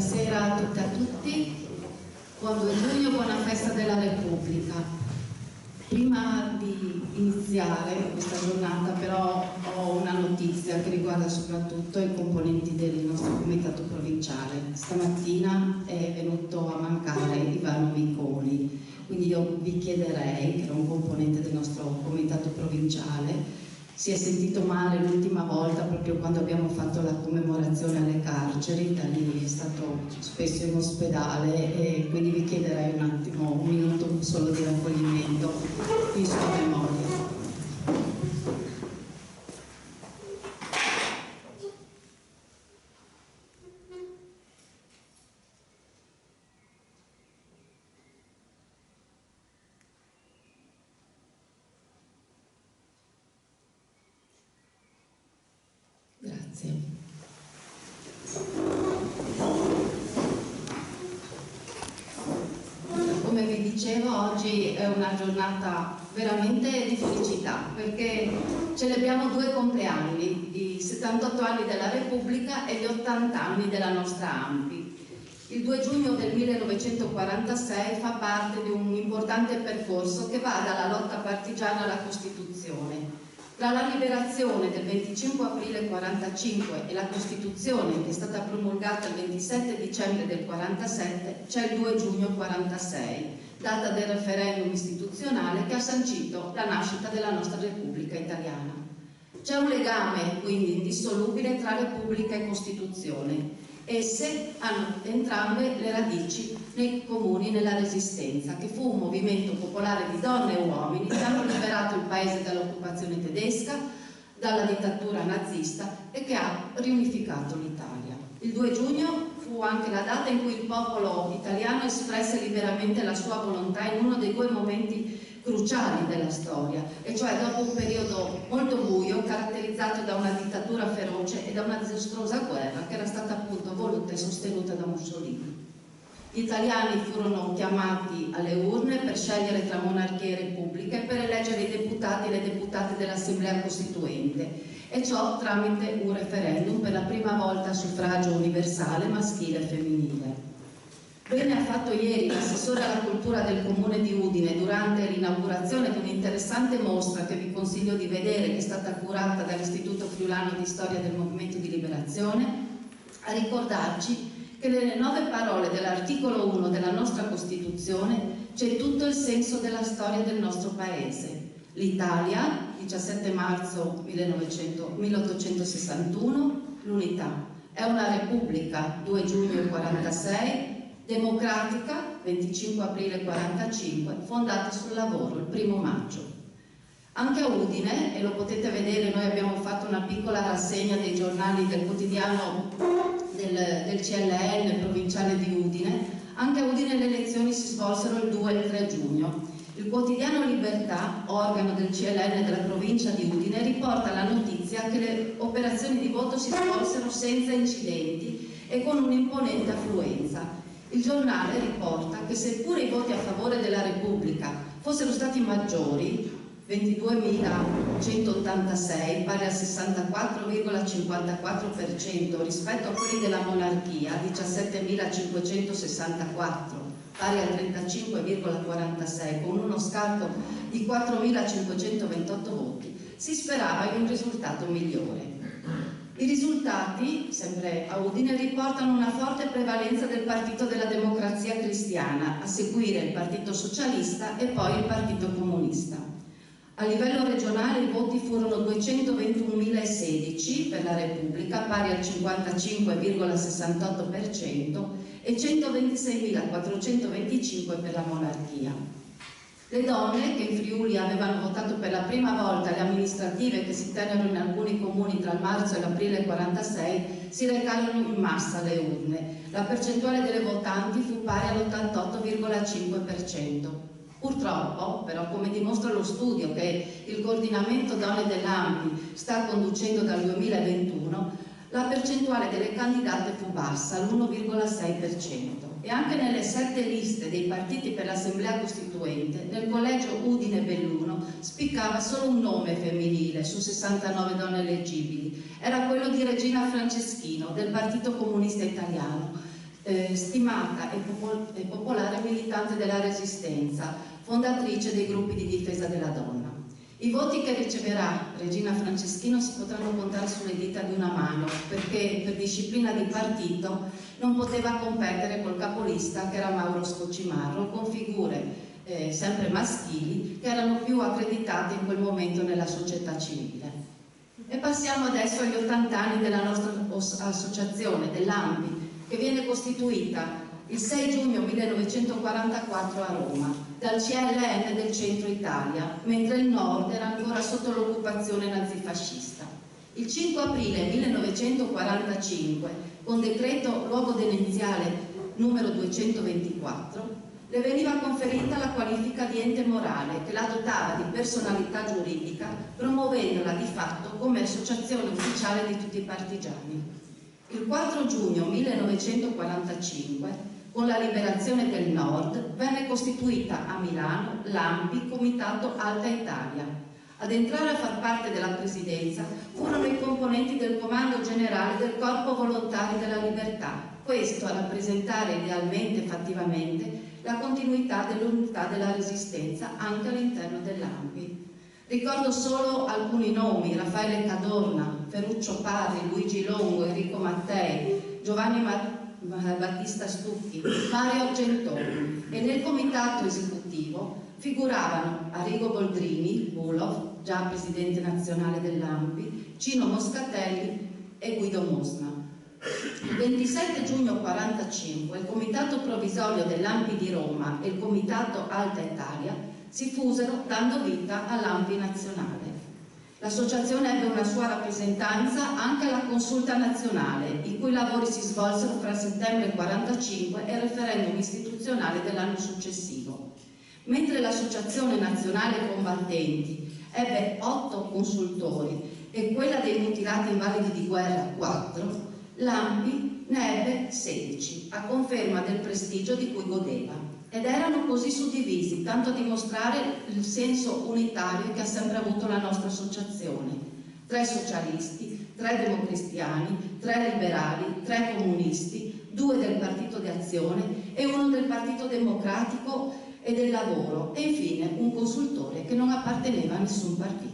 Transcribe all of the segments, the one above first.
Buonasera a tutte e a tutti, buon 2 giugno, buona festa della Repubblica. Prima di iniziare questa giornata però ho una notizia che riguarda soprattutto i componenti del nostro comitato provinciale. Stamattina è venuto a mancare Ivano Micoli, quindi io vi chiederei, che era un componente del nostro comitato provinciale, si è sentito male l'ultima volta proprio quando abbiamo fatto la commemorazione alle carceri, da lì è stato spesso in ospedale e quindi vi chiederei un attimo, un minuto solo di raccoglimento in sua memoria. Grazie. Come vi dicevo, oggi è una giornata veramente di felicità perché celebriamo 2 compleanni, i 78 anni della Repubblica e gli 80 anni della nostra ANPI. Il 2 giugno del 1946 fa parte di un importante percorso che va dalla lotta partigiana alla Costituzione. Tra la liberazione del 25 aprile 1945 e la Costituzione, che è stata promulgata il 27 dicembre del 1947, c'è il 2 giugno 1946, data del referendum istituzionale che ha sancito la nascita della nostra Repubblica Italiana. C'è un legame quindi indissolubile tra Repubblica e Costituzione. Esse hanno entrambe le radici nei comuni nella Resistenza, che fu un movimento popolare di donne e uomini che hanno liberato il paese dall'occupazione tedesca, dalla dittatura nazista e che ha riunificato l'Italia. Il 2 giugno fu anche la data in cui il popolo italiano espresse liberamente la sua volontà in uno dei 2 momenti cruciali della storia, e cioè dopo un periodo molto buio caratterizzato da una dittatura feroce e da una disastrosa guerra che era stata appunto voluta e sostenuta da Mussolini. Gli italiani furono chiamati alle urne per scegliere tra monarchia e repubblica e per eleggere i deputati e le deputate dell'Assemblea Costituente, e ciò tramite un referendum per la prima volta a suffragio universale maschile e femminile. Bene ha fatto ieri l'assessore alla cultura del comune di Udine durante l'inaugurazione di un'interessante mostra che vi consiglio di vedere, che è stata curata dall'Istituto Friulano di Storia del Movimento di Liberazione, a ricordarci che nelle 9 parole dell'articolo 1 della nostra Costituzione c'è tutto il senso della storia del nostro Paese. L'Italia, 17 marzo 1861, l'unità. È una Repubblica, 2 giugno 1946, democratica, 25 aprile 1945, fondata sul lavoro, il 1° maggio. Anche a Udine, e lo potete vedere, noi abbiamo fatto una piccola rassegna dei giornali del quotidiano del CLN provinciale di Udine, anche a Udine le elezioni si svolsero il 2 e il 3 giugno. Il quotidiano Libertà, organo del CLN della provincia di Udine, riporta la notizia che le operazioni di voto si svolsero senza incidenti e con un'imponente affluenza. Il giornale riporta che seppure i voti a favore della Repubblica fossero stati maggiori, 22.186, pari al 64,54% rispetto a quelli della monarchia, 17.564, pari al 35,46%, con uno scarto di 4.528 voti, si sperava in un risultato migliore. I risultati, sempre a Udine, riportano una forte prevalenza del Partito della Democrazia Cristiana, a seguire il Partito Socialista e poi il Partito Comunista. A livello regionale i voti furono 221.016 per la Repubblica, pari al 55,68%, e 126.425 per la monarchia. Le donne, che in Friuli avevano votato per la prima volta le amministrative che si tennero in alcuni comuni tra il marzo e l'aprile 1946, si recarono in massa alle urne. La percentuale delle votanti fu pari all'88,5%. Purtroppo, però, come dimostra lo studio che il coordinamento donne dell'ANPI sta conducendo dal 2021, la percentuale delle candidate fu bassa, l'1,6%, e anche nelle 7 liste dei partiti per l'Assemblea Costituente, nel collegio Udine-Belluno spiccava solo un nome femminile su 69 donne eleggibili. Era quello di Regina Franceschino, del Partito Comunista Italiano, stimata e popolare militante della Resistenza, fondatrice dei gruppi di difesa della donna. I voti che riceverà Regina Franceschino si potranno contare sulle dita di una mano, perché per disciplina di partito non poteva competere col capolista, che era Mauro Scocimarro, con figure sempre maschili che erano più accreditate in quel momento nella società civile. E passiamo adesso agli 80 anni della nostra associazione, dell'ANPI, che viene costituita il 6 giugno 1944 a Roma, dal CLN del centro Italia, mentre il nord era ancora sotto l'occupazione nazifascista. Il 5 aprile 1945, con decreto luogotenenziale numero 224, le veniva conferita la qualifica di ente morale che la dotava di personalità giuridica, promuovendola di fatto come associazione ufficiale di tutti i partigiani. Il 4 giugno 1945, con la liberazione del Nord, venne costituita a Milano l'ANPI, Comitato Alta Italia. Ad entrare a far parte della presidenza furono i componenti del Comando Generale del Corpo Volontari della Libertà, questo a rappresentare idealmente e fattivamente la continuità dell'unità della Resistenza anche all'interno dell'ANPI. Ricordo solo alcuni nomi: Raffaele Cadorna, Ferruccio Parri, Luigi Longo, Enrico Mattei, Giovanni Battista Stucchi, Mario Argentoni, e nel comitato esecutivo figuravano Arrigo Boldrini, Bulov, già presidente nazionale dell'ANPI, Cino Moscatelli e Guido Mosna. Il 27 giugno 1945 il comitato provvisorio dell'ANPI di Roma e il comitato Alta Italia si fusero, dando vita all'ANPI nazionale. L'associazione ebbe una sua rappresentanza anche alla Consulta nazionale, i cui lavori si svolsero fra settembre 1945 e il referendum istituzionale dell'anno successivo. Mentre l'Associazione Nazionale Combattenti ebbe 8 consultori e quella dei mutilati invalidi di guerra 4, l'ANPI ne ebbe 16, a conferma del prestigio di cui godeva. Ed erano così suddivisi, tanto a dimostrare il senso unitario che ha sempre avuto la nostra associazione. 3 socialisti, 3 democristiani, 3 liberali, 3 comunisti, 2 del Partito di Azione e 1 del Partito Democratico e del Lavoro, e infine un consultore che non apparteneva a nessun partito.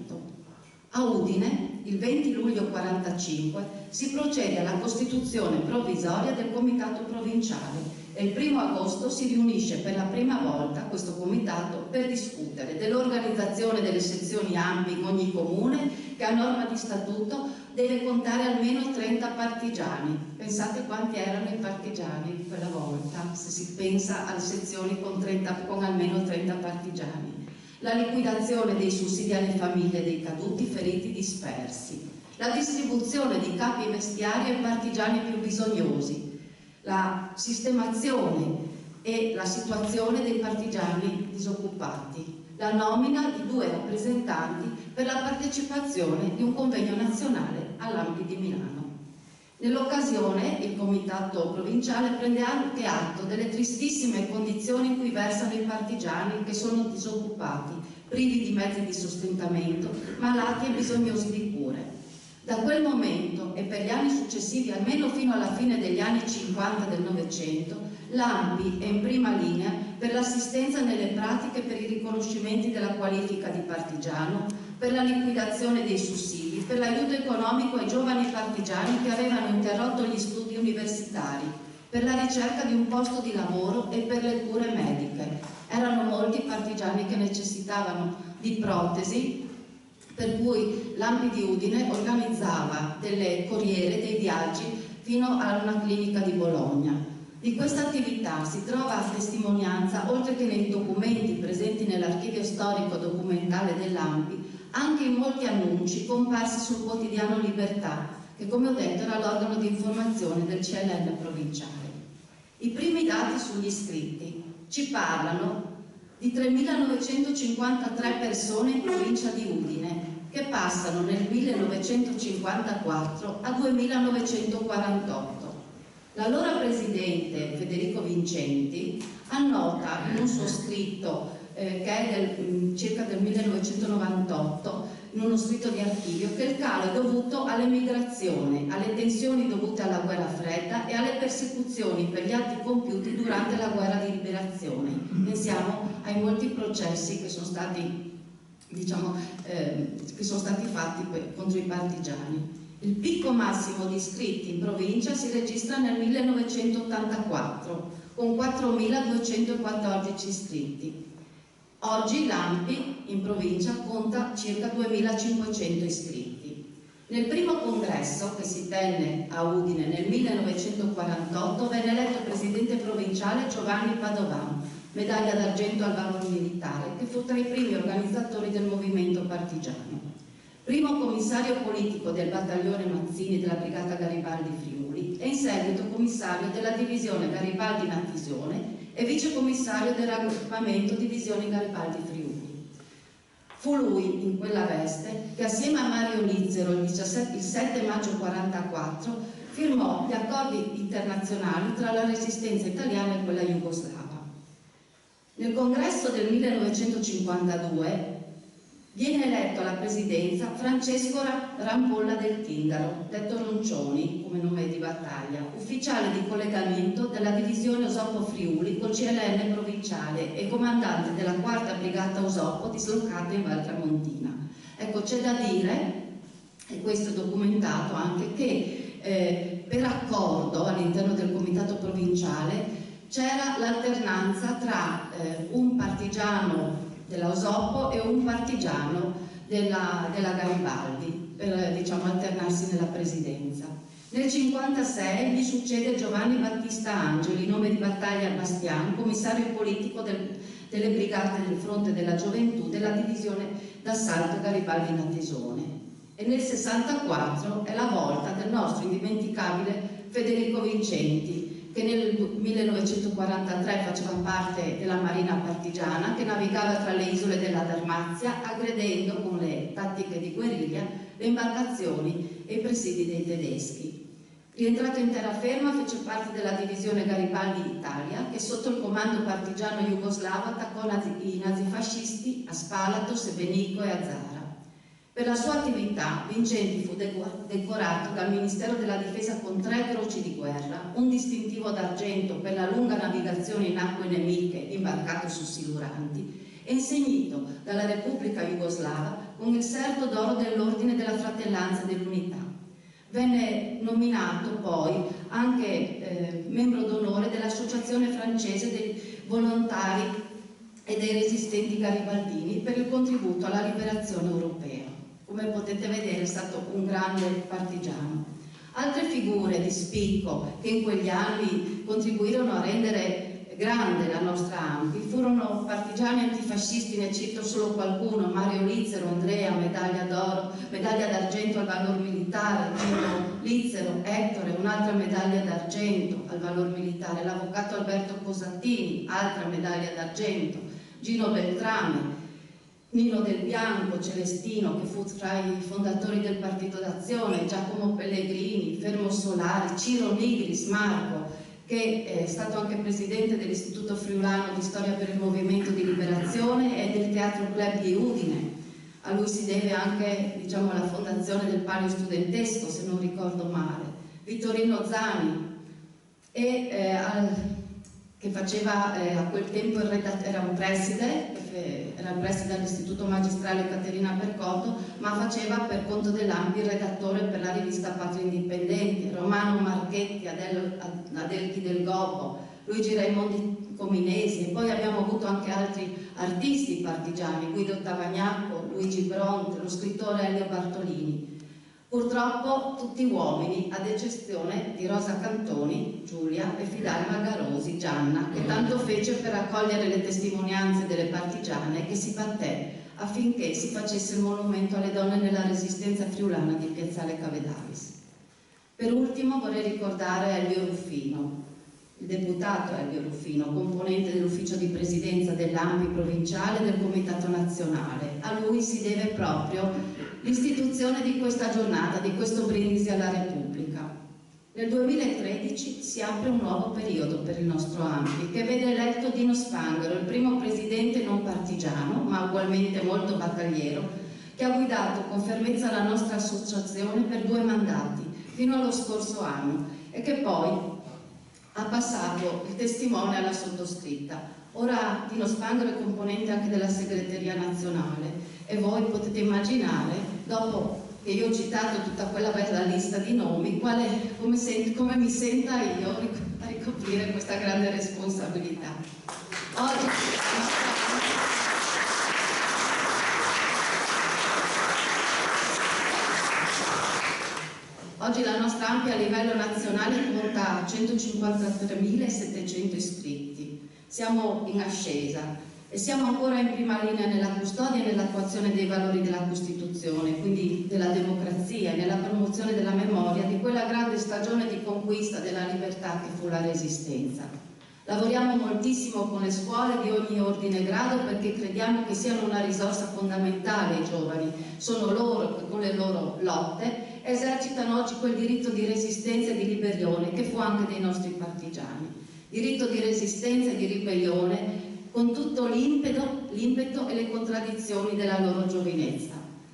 A Udine, il 20 luglio 1945, si procede alla costituzione provvisoria del comitato provinciale e il 1 agosto si riunisce per la prima volta questo comitato per discutere dell'organizzazione delle sezioni ANPI in ogni comune, che a norma di statuto deve contare almeno 30 partigiani. Pensate quanti erano i partigiani quella volta, se si pensa alle sezioni con almeno 30 partigiani. La liquidazione dei sussidi alle famiglie dei caduti, feriti, dispersi, la distribuzione di capi e vestiari ai partigiani più bisognosi, la sistemazione e la situazione dei partigiani disoccupati, la nomina di 2 rappresentanti per la partecipazione di un convegno nazionale all'ANPI di Milano. Nell'occasione il comitato provinciale prende anche atto delle tristissime condizioni in cui versano i partigiani che sono disoccupati, privi di mezzi di sostentamento, malati e bisognosi di cure. Da quel momento e per gli anni successivi, almeno fino alla fine degli anni 50 del Novecento, l'ANPI è in prima linea per l'assistenza nelle pratiche per i riconoscimenti della qualifica di partigiano, per la liquidazione dei sussidi, per l'aiuto economico ai giovani partigiani che avevano interrotto gli studi universitari, per la ricerca di un posto di lavoro e per le cure mediche. Erano molti partigiani che necessitavano di protesi, per cui l'ANPI di Udine organizzava delle corriere, dei viaggi fino a una clinica di Bologna. Di questa attività si trova testimonianza, oltre che nei documenti presenti nell'archivio storico documentale dell'ANPI, anche in molti annunci comparsi sul quotidiano Libertà, che come ho detto era l'organo di informazione del CLN provinciale. I primi dati sugli iscritti ci parlano di 3.953 persone in provincia di Udine, che passano nel 1954 a 2.948. L'allora presidente Federico Vincenti annota in un suo scritto che è circa del 1998, in uno scritto di archivio che il calo è dovuto all'emigrazione, alle tensioni dovute alla guerra fredda e alle persecuzioni per gli atti compiuti durante la guerra di liberazione. Pensiamo ai molti processi che sono stati, fatti contro i partigiani. Il picco massimo di iscritti in provincia si registra nel 1984 con 4.214 iscritti. Oggi l'ANPI in provincia conta circa 2.500 iscritti. Nel primo congresso che si tenne a Udine nel 1948 venne eletto presidente provinciale Giovanni Padovan, medaglia d'argento al valor militare, che fu tra i primi organizzatori del movimento partigiano. Primo commissario politico del battaglione Mazzini della Brigata Garibaldi Friuli e in seguito commissario della divisione Garibaldi Natisone e vicecommissario del raggruppamento Divisione Garibaldi Friuli. Fu lui, in quella veste, che assieme a Mario Lizzero il 7 maggio 1944 firmò gli accordi internazionali tra la resistenza italiana e quella jugoslava. Nel congresso del 1952 viene eletto alla presidenza Francesco Rampolla del Tindaro, detto Roncioni come nome di battaglia, ufficiale di collegamento della divisione Osopo Friuli col CLN provinciale e comandante della 4ª Brigata Osopo dislocata in Val Tramontina. Ecco, c'è da dire, e questo è documentato anche, che per accordo all'interno del comitato provinciale c'era l'alternanza tra un partigiano della Osopo e un partigiano della Garibaldi per alternarsi nella presidenza. Nel 1956 gli succede Giovanni Battista Angeli, nome di battaglia Bastian, commissario politico delle brigate del Fronte della Gioventù della divisione d'assalto Garibaldi Natisone. E nel 1964 è la volta del nostro indimenticabile Federico Vincenti, che nel 1943 faceva parte della Marina Partigiana, che navigava tra le isole della Dalmazia, aggredendo con le tattiche di guerriglia le imbarcazioni e i presidi dei tedeschi. Rientrato in terraferma, fece parte della divisione Garibaldi Italia, che sotto il comando partigiano jugoslavo attaccò i nazifascisti a Spalato, Sebenico e a Zara. Per la sua attività Vincenti fu decorato dal Ministero della Difesa con 3 croci di guerra, un distintivo d'argento per la lunga navigazione in acque nemiche imbarcato su siluranti e insignito dalla Repubblica Jugoslava con il serto d'oro dell'Ordine della Fratellanza e dell'Unità. Venne nominato poi anche membro d'onore dell'Associazione francese dei volontari e dei resistenti garibaldini per il contributo alla liberazione europea. Come potete vedere è stato un grande partigiano. Altre figure di spicco che in quegli anni contribuirono a rendere grande la nostra ANPI furono partigiani antifascisti, ne cito solo qualcuno: Mario Lizzero, Andrea, medaglia d'oro, medaglia d'argento al valor militare, Gino Lizzero, Ettore, un'altra medaglia d'argento al valor militare, l'avvocato Alberto Cosattini, altra medaglia d'argento, Gino Beltrame, Nino Del Bianco, Celestino, che fu tra i fondatori del Partito d'Azione, Giacomo Pellegrini, Fermo Solari, Ciro Nigris, Marco, che è stato anche presidente dell'Istituto Friulano di Storia per il Movimento di Liberazione e del Teatro Club di Udine. A lui si deve anche, la fondazione del Palio Studentesco, se non ricordo male. Vittorino Zani, che faceva a quel tempo era un preside dell'Istituto Magistrale Caterina Percotto, ma faceva per conto dell'ANPI il redattore per la rivista Patria Indipendente. Romano Marchetti, Adelchi del Gobbo, Luigi Raimondi Cominesi, e poi abbiamo avuto anche altri artisti partigiani, Guido Tavagnacco, Luigi Bronte, lo scrittore Elio Bartolini. Purtroppo tutti uomini, ad eccezione di Rosa Cantoni, Giulia, e Fidelma Garosi, Gianna, che tanto fece per raccogliere le testimonianze delle partigiane e che si batté affinché si facesse il monumento alle donne nella resistenza friulana di Piazzale Cavedavis. Per ultimo vorrei ricordare Elvio Ruffino, il deputato Elvio Ruffino, componente dell'ufficio di presidenza dell'ANPI provinciale e del Comitato Nazionale. A lui si deve proprio l'istituzione di questa giornata, di questo brindisi alla Repubblica. Nel 2013 si apre un nuovo periodo per il nostro ANPI, che vede eletto Dino Spanghero, il primo presidente non partigiano, ma ugualmente molto battagliero, che ha guidato con fermezza la nostra associazione per 2 mandati, fino allo scorso anno, e che poi ha passato il testimone alla sottoscritta. Ora Dino Spangolo è componente anche della segreteria nazionale e voi potete immaginare, dopo che io ho citato tutta quella bella lista di nomi, come mi senta io a ricoprire questa grande responsabilità. Oggi la nostra ampia a livello nazionale conta 153.700 iscritti. Siamo in ascesa e siamo ancora in prima linea nella custodia e nell'attuazione dei valori della Costituzione, quindi della democrazia e nella promozione della memoria di quella grande stagione di conquista della libertà che fu la Resistenza. Lavoriamo moltissimo con le scuole di ogni ordine e grado perché crediamo che siano una risorsa fondamentale i giovani. Sono loro che con le loro lotte esercitano oggi quel diritto di resistenza e di ribellione che fu anche dei nostri partigiani. Diritto di resistenza e di ribellione con tutto l'impeto e le contraddizioni della loro giovinezza.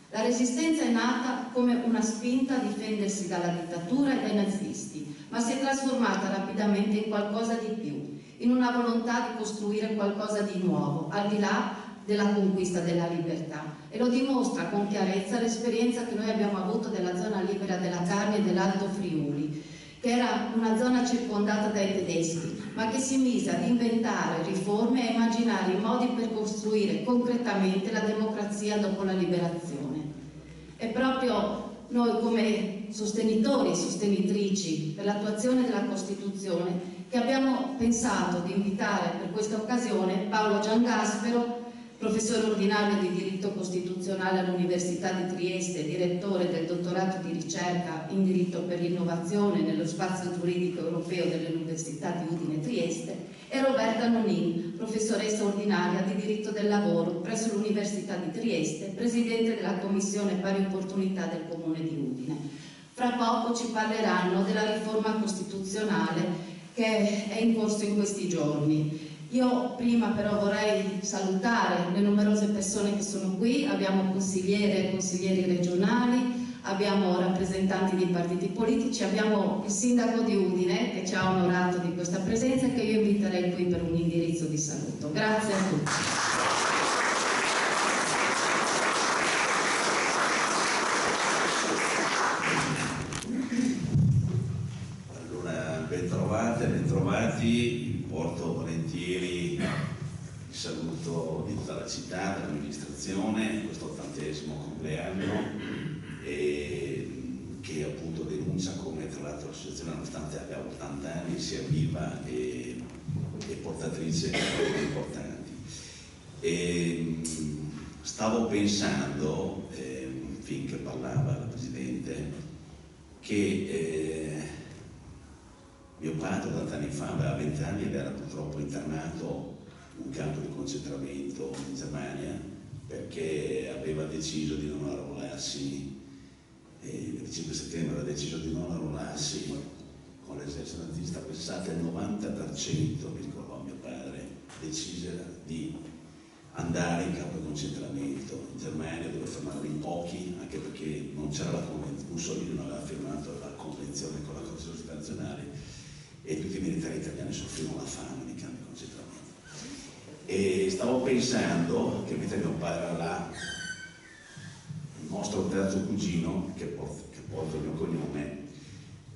La resistenza è nata come una spinta a difendersi dalla dittatura e dai nazisti, ma si è trasformata rapidamente in qualcosa di più, in una volontà di costruire qualcosa di nuovo, al di là della conquista della libertà. E lo dimostra con chiarezza l'esperienza che noi abbiamo avuto della zona libera della Carnia e dell'Alto Friuli, che era una zona circondata dai tedeschi, ma che si mise ad inventare riforme e immaginare i modi per costruire concretamente la democrazia dopo la liberazione. E proprio noi come sostenitori e sostenitrici per l'attuazione della Costituzione che abbiamo pensato di invitare per questa occasione Paolo Giangaspero, professore ordinario di diritto costituzionale all'Università di Trieste e direttore del dottorato di ricerca in diritto per l'innovazione nello spazio giuridico europeo dell'Università di Udine e Trieste, e Roberta Nonin, professoressa ordinaria di diritto del lavoro presso l'Università di Trieste, presidente della Commissione Pari Opportunità del Comune di Udine. Fra poco ci parleranno della riforma costituzionale che è in corso in questi giorni. Io prima però vorrei salutare le numerose persone che sono qui. Abbiamo consigliere e consiglieri regionali, abbiamo rappresentanti di partiti politici, abbiamo il sindaco di Udine che ci ha onorato di questa presenza e che io inviterei qui per un indirizzo di saluto. Grazie a tutti. Allora, bentrovate, bentrovati. Porto volentieri il saluto di tutta la città, dell'amministrazione, in questo 80° compleanno, che appunto denuncia come tra l'altro l'associazione, nonostante abbia 80 anni, sia viva e portatrice di cose importanti. Stavo pensando, finché parlava la Presidente, che mio padre 80 anni fa aveva 20 anni ed era purtroppo internato in un campo di concentramento in Germania perché aveva deciso di non arruolarsi, il 25 settembre aveva deciso di non arruolarsi con l'esercito nazista. Pensate, il 90%, mi ricordò mio padre, decise di andare in campo di concentramento in Germania, dove fermavano in pochi, anche perché non c'era la convenzione, Mussolini non aveva firmato la convenzione con la Corte Internazionale e tutti i militari italiani soffrivano la fame nei campi di concentramento. E stavo pensando che mentre mio padre era là, il nostro terzo cugino, che porta il mio cognome,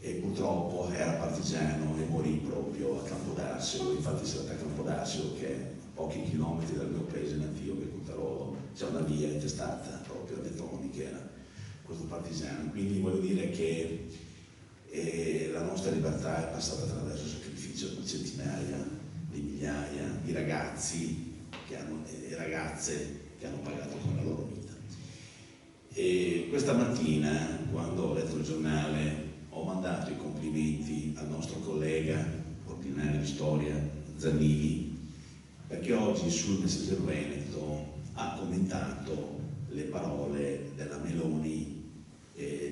e purtroppo era partigiano e morì proprio a Campodarsio. Infatti si tratta a Campodarsio, che è a pochi chilometri dal mio paese nativo, che è Cuttarolo, c'è una via intestata proprio a Bettoni, che era questo partigiano. Quindi voglio dire che la nostra libertà è passata attraverso il sacrificio di centinaia di migliaia di ragazzi e ragazze che hanno pagato con la loro vita. E questa mattina, quando ho letto il giornale, ho mandato i complimenti al nostro collega ordinario di storia Zannini, perché oggi sul Messaggero Veneto ha commentato le parole della Meloni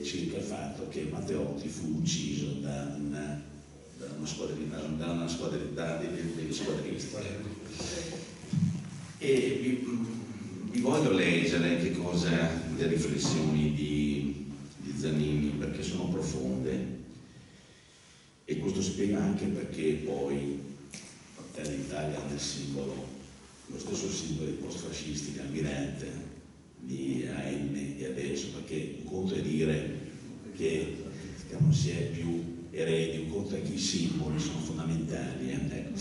circa il fatto che Matteotti fu ucciso da una squadrista. E vi voglio leggere che cosa le riflessioni di Zanini perché sono profonde, e questo spiega anche perché poi Fratelli d'Italia nel simbolo, lo stesso simbolo dei post-fascisti, Almirante, di AM e adesso, perché un conto è dire che non si è più eredi, un conto è che i simboli sono fondamentali. Ecco.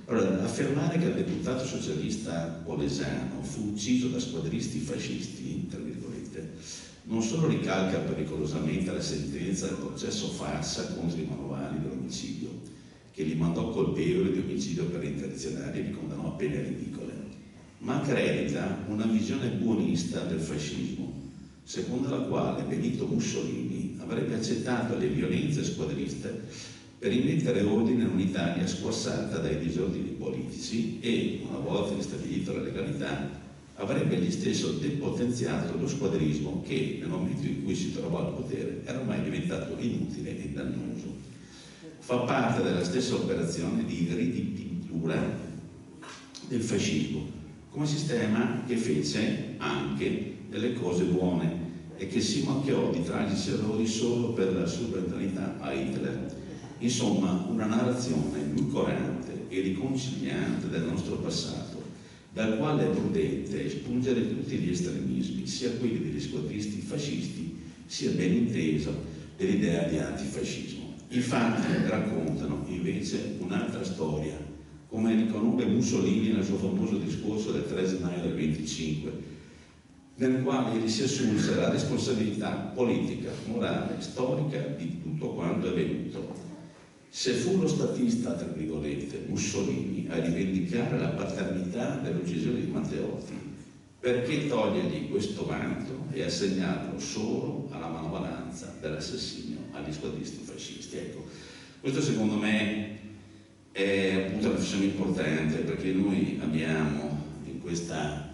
Allora, affermare che il deputato socialista Polesano fu ucciso da squadristi fascisti, tra virgolette, non solo ricalca pericolosamente la sentenza del processo farsa contro i manovali dell'omicidio, che li mandò colpevoli di omicidio per intenzionale e li condannò a pene ridicole, ma accredita una visione buonista del fascismo, secondo la quale Benito Mussolini avrebbe accettato le violenze squadriste per immettere ordine in un'Italia squassata dai disordini politici e, una volta ristabilita la legalità, avrebbe egli stesso depotenziato lo squadrismo che, nel momento in cui si trovò al potere, era ormai diventato inutile e dannoso. Fa parte della stessa operazione di ridipintura del fascismo, come sistema che fece anche delle cose buone e che si macchiò di tragici errori solo per la subalternità a Hitler. Insomma, una narrazione edulcorante e riconciliante del nostro passato, dal quale è prudente espungere tutti gli estremismi, sia quelli degli squadristi fascisti, sia ben inteso dell'idea di antifascismo. I fatti raccontano invece un'altra storia, come riconobbe Mussolini nel suo famoso discorso del 3 gennaio del 25, nel quale egli si assunse la responsabilità politica, morale, storica di tutto quanto è avvenuto. Se fu lo statista, tra virgolette, Mussolini a rivendicare la paternità dell'uccisione di Matteotti, perché togliergli questo vanto e assegnarlo solo alla manovalanza dell'assassinio agli squadristi fascisti? Ecco, questo secondo me è appunto una riflessione importante, perché noi abbiamo in questa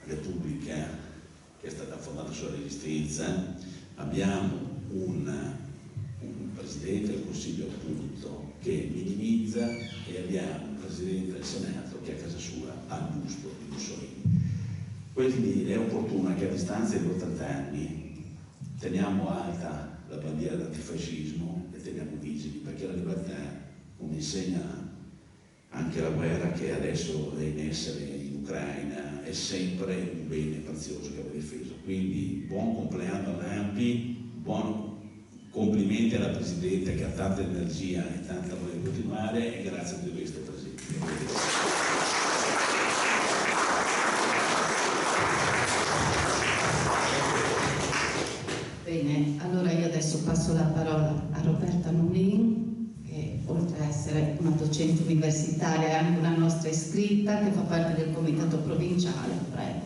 Repubblica che è stata fondata sulla Resistenza, abbiamo un Presidente del Consiglio appunto che minimizza, e abbiamo un Presidente del Senato che a casa sua ha il busto di Mussolini. Quindi è opportuno che a distanza di 80 anni teniamo alta la bandiera dell'antifascismo e teniamo vigili, perché la libertà, come insegna anche la guerra che adesso è in essere in Ucraina, è sempre un bene prezioso che va difeso. Quindi buon compleanno all'ANPI, buon complimenti alla Presidente che ha tanta energia e tanta voglia di continuare, e grazie a tutti che siete presenti. Bene, allora io adesso passo la parola a Roberta Nolin, che oltre a essere una docente universitaria è anche una nostra iscritta che fa parte del comitato provinciale. Prego.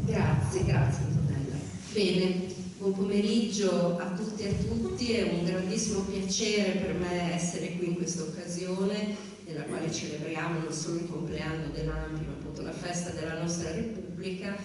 Grazie Antonella. Bene. Buon pomeriggio a tutti e a tutti, è un grandissimo piacere per me essere qui in questa occasione nella quale celebriamo non solo il compleanno dell'ANPI ma appunto la festa della nostra Repubblica,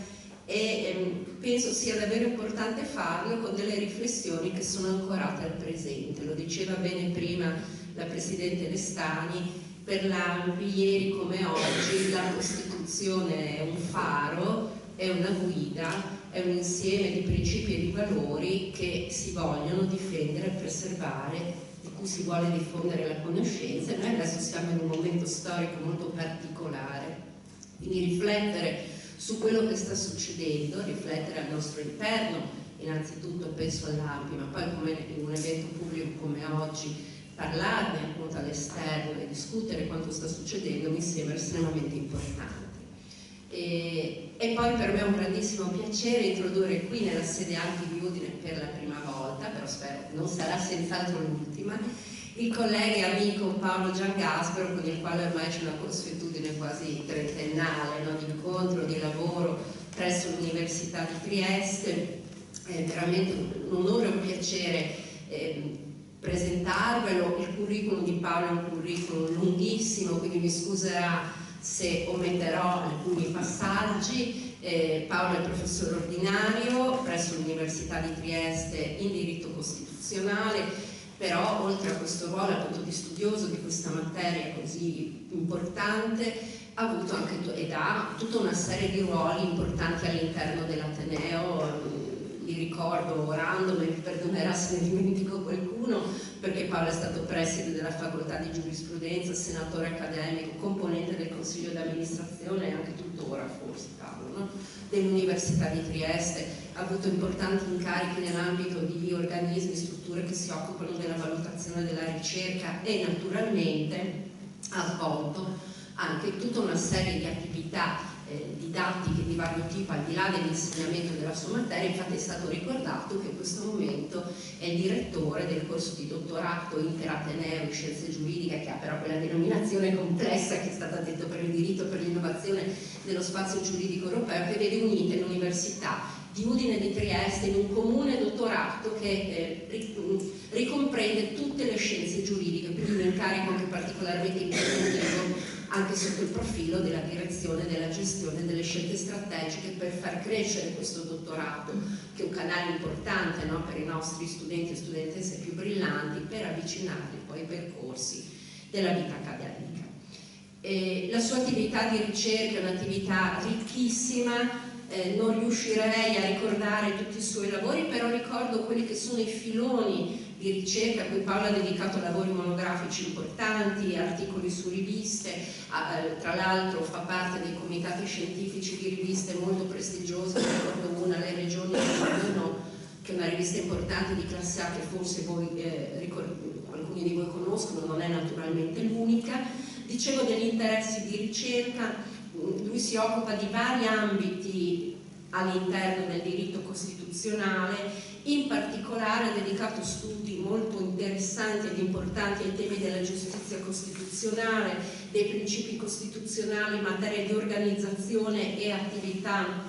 e penso sia davvero importante farlo con delle riflessioni che sono ancorate al presente. Lo diceva bene prima la Presidente Lestani, per l'ANPI ieri come oggi la Costituzione è un faro, è una guida, è un insieme di principi e di valori che si vogliono difendere e preservare, di cui si vuole diffondere la conoscenza. E noi adesso siamo in un momento storico molto particolare, quindi riflettere su quello che sta succedendo, riflettere al nostro interno, innanzitutto penso all'ANPI, ma poi come in un evento pubblico come oggi parlarne appunto all'esterno e discutere quanto sta succedendo mi sembra estremamente importante. E poi per me è un grandissimo piacere introdurre qui nella sede ANPI di Udine per la prima volta, però spero non sarà senz'altro l'ultima, il collega e amico Paolo Giangaspero, con il quale ormai c'è una consuetudine quasi trentennale, no? Di incontro, di lavoro presso l'Università di Trieste. È veramente un onore e un piacere presentarvelo. Il curriculum di Paolo è un curriculum lunghissimo, quindi mi scuserà se ometterò alcuni passaggi. Paolo è professore ordinario presso l'Università di Trieste in diritto costituzionale, però oltre a questo ruolo appunto di studioso di questa materia così importante, ha avuto anche ed ha tutta una serie di ruoli importanti all'interno dell'Ateneo. Li ricordo random, e mi perdonerà se ne dimentico qualcuno, perché Paolo è stato preside della facoltà di giurisprudenza, senatore accademico, componente del consiglio di amministrazione e anche tuttora forse Paolo, no? Dell'Università di Trieste, ha avuto importanti incarichi nell'ambito di organismi, strutture che si occupano della valutazione della ricerca e naturalmente ha svolto anche tutta una serie di attività didattiche di vario tipo al di là dell'insegnamento della sua materia. Infatti è stato ricordato che in questo momento è il direttore del corso di dottorato Interateneo in Scienze Giuridiche, che ha però quella denominazione complessa che è stata detta per il diritto e per l'innovazione dello spazio giuridico europeo, che vede unite l'Università di Udine e di Trieste in un comune dottorato che ricomprende tutte le scienze giuridiche, quindi un incarico anche particolarmente impegnativo anche sotto il profilo della direzione della gestione delle scelte strategiche per far crescere questo dottorato, che è un canale importante, no, per i nostri studenti e studentesse più brillanti, per avvicinarli poi ai percorsi della vita accademica. La sua attività di ricerca è un'attività ricchissima. Non riuscirei a ricordare tutti i suoi lavori, però ricordo quelli che sono i filoni di ricerca a cui Paolo ha dedicato lavori monografici importanti, articoli su riviste, tra l'altro fa parte dei comitati scientifici di riviste molto prestigiose, ricordo una, Le Regioni Uno, che è una rivista importante di classe A che forse voi, alcuni di voi conoscono, non è naturalmente l'unica. Dicevo degli interessi di ricerca. Lui si occupa di vari ambiti all'interno del diritto costituzionale, in particolare ha dedicato studi molto interessanti ed importanti ai temi della giustizia costituzionale, dei principi costituzionali in materia di organizzazione e attività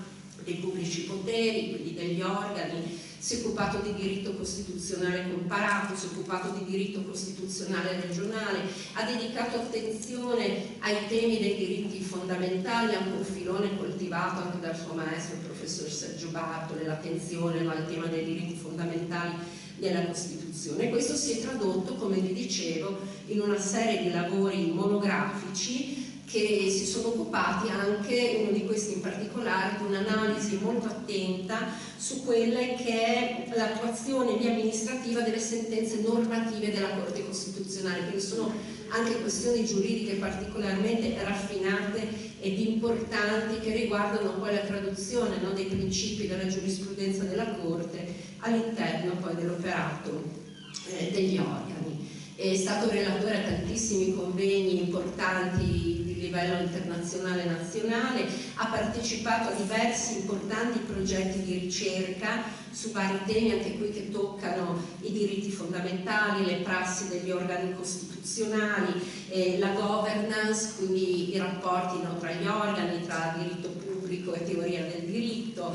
dei pubblici poteri, quindi degli organi. Si è occupato di diritto costituzionale comparato, si è occupato di diritto costituzionale regionale, ha dedicato attenzione ai temi dei diritti fondamentali, anche un filone coltivato anche dal suo maestro, il professor Sergio Bartoli, l'attenzione al tema dei diritti fondamentali della Costituzione. Questo si è tradotto, come vi dicevo, in una serie di lavori monografici che si sono occupati anche, uno di questi in particolare, di un'analisi molto attenta su quelle che è l'attuazione via amministrativa delle sentenze normative della Corte Costituzionale, quindi sono anche questioni giuridiche particolarmente raffinate ed importanti che riguardano poi la traduzione, no, dei principi della giurisprudenza della Corte all'interno poi dell'operato degli organi. È stato relatore a tantissimi convegni importanti di livello internazionale e nazionale, ha partecipato a diversi importanti progetti di ricerca su vari temi, anche qui che toccano i diritti fondamentali, le prassi degli organi costituzionali, la governance, quindi i rapporti, no, tra gli organi, tra diritto pubblico e teoria del diritto.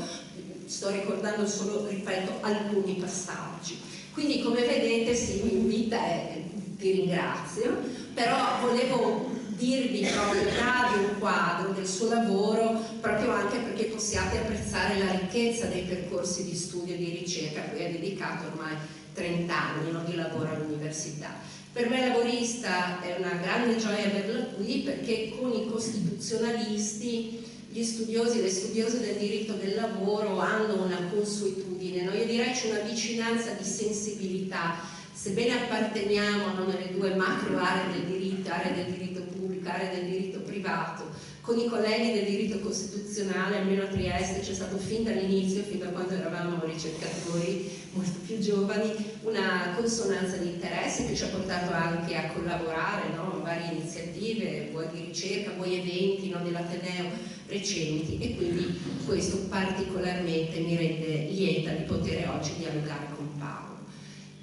Sto ricordando solo, ripeto, alcuni passaggi. Quindi, come vedete, sì, mi invita e vi ringrazio, però volevo dirvi proprio, darvi un quadro del suo lavoro, proprio anche perché possiate apprezzare la ricchezza dei percorsi di studio e di ricerca a cui ha dedicato ormai 30 anni, no, di lavoro all'università. Per me lavorista è una grande gioia averla qui, perché con i costituzionalisti gli studiosi e le studiose del diritto del lavoro hanno una consuetudine, no? Io direi c'è una vicinanza di sensibilità, sebbene apparteniamo, no, nelle due macro aree del diritto, area del diritto pubblico, area del diritto privato. Con i colleghi del diritto costituzionale, almeno a Trieste, c'è stato fin dall'inizio, fin da quando eravamo ricercatori molto più giovani, una consonanza di interesse che ci ha portato anche a collaborare, no, in varie iniziative, vuoi di ricerca, vuoi eventi, no, dell'Ateneo recenti, e quindi questo particolarmente mi rende lieta di poter oggi dialogare con Paolo.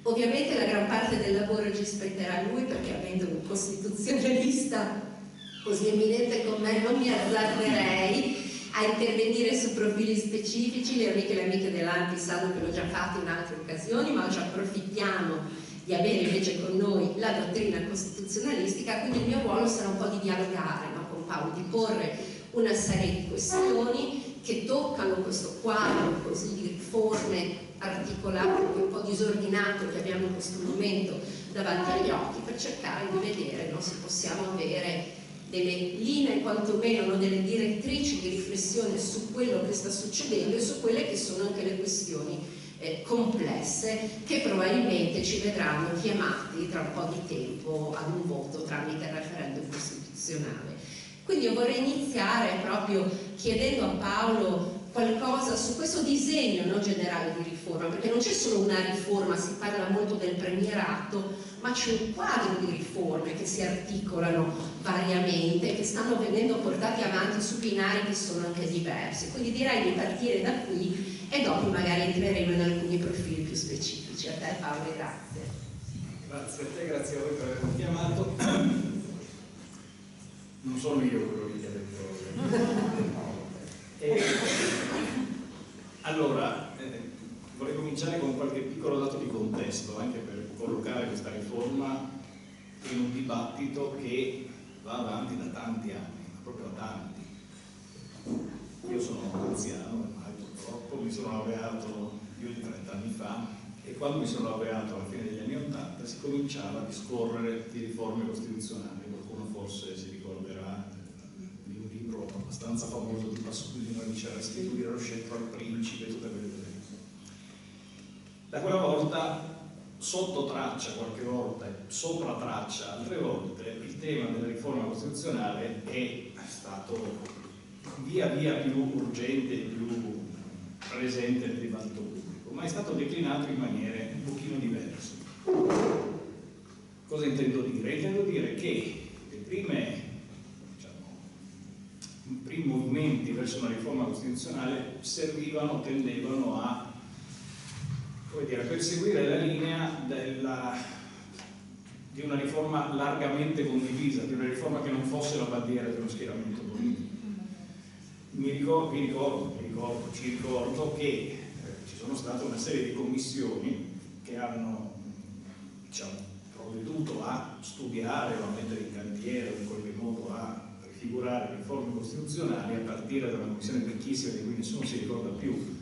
Ovviamente la gran parte del lavoro ci spetterà a lui, perché avendo un costituzionalista così eminente con me non mi azzarderei a intervenire su profili specifici. Le amiche e le amiche dell'Anti sanno che l'ho già fatto in altre occasioni, ma oggi approfittiamo di avere invece con noi la dottrina costituzionalistica, quindi il mio ruolo sarà un po' di dialogare, no, con Paolo, di porre una serie di questioni che toccano questo quadro così di riforme articolato, un po' disordinato che abbiamo in questo momento davanti agli occhi, per cercare di vedere, no, se possiamo avere delle linee quantomeno, no, delle direttrici di riflessione su quello che sta succedendo e su quelle che sono anche le questioni complesse che probabilmente ci vedranno chiamati tra un po' di tempo ad un voto tramite il referendum costituzionale. Quindi io vorrei iniziare proprio chiedendo a Paolo qualcosa su questo disegno, no, generale di riforma, perché non c'è solo una riforma, si parla molto del premierato, ma c'è un quadro di riforme che si articolano variamente, che stanno venendo portati avanti su binari che sono anche diversi. Quindi direi di partire da qui e dopo magari entreremo in alcuni profili più specifici. A te Paolo, grazie. Grazie a te, grazie a voi per avermi chiamato. Non sono io quello che ti ha detto. Allora, vorrei cominciare con qualche piccolo dato di contesto, anche per collocare questa riforma in un dibattito che va avanti da tanti anni, ma proprio da tanti. Io sono anziano, ormai purtroppo, mi sono laureato più di 30 anni fa e quando mi sono laureato alla fine degli anni 80 si cominciava a discorrere di riforme costituzionali. Qualcuno forse si ricorderà di un libro abbastanza famoso di Pasquino, diceva restituire lo scettro al principe, tutte quelle cose. Da quella volta, sotto traccia qualche volta e sopra traccia altre volte, il tema della riforma costituzionale è stato via via più urgente e più presente nel dibattito pubblico, ma è stato declinato in maniere un pochino diverse. Cosa intendo dire? Intendo dire che i primi movimenti verso una riforma costituzionale tendevano a perseguire la linea di una riforma largamente condivisa, di una riforma che non fosse la bandiera di uno schieramento politico. Ci ricordo che ci sono state una serie di commissioni che hanno provveduto a studiare o a mettere in cantiere o in qualche modo a prefigurare riforme costituzionali a partire da una commissione vecchissima di cui nessuno si ricorda più,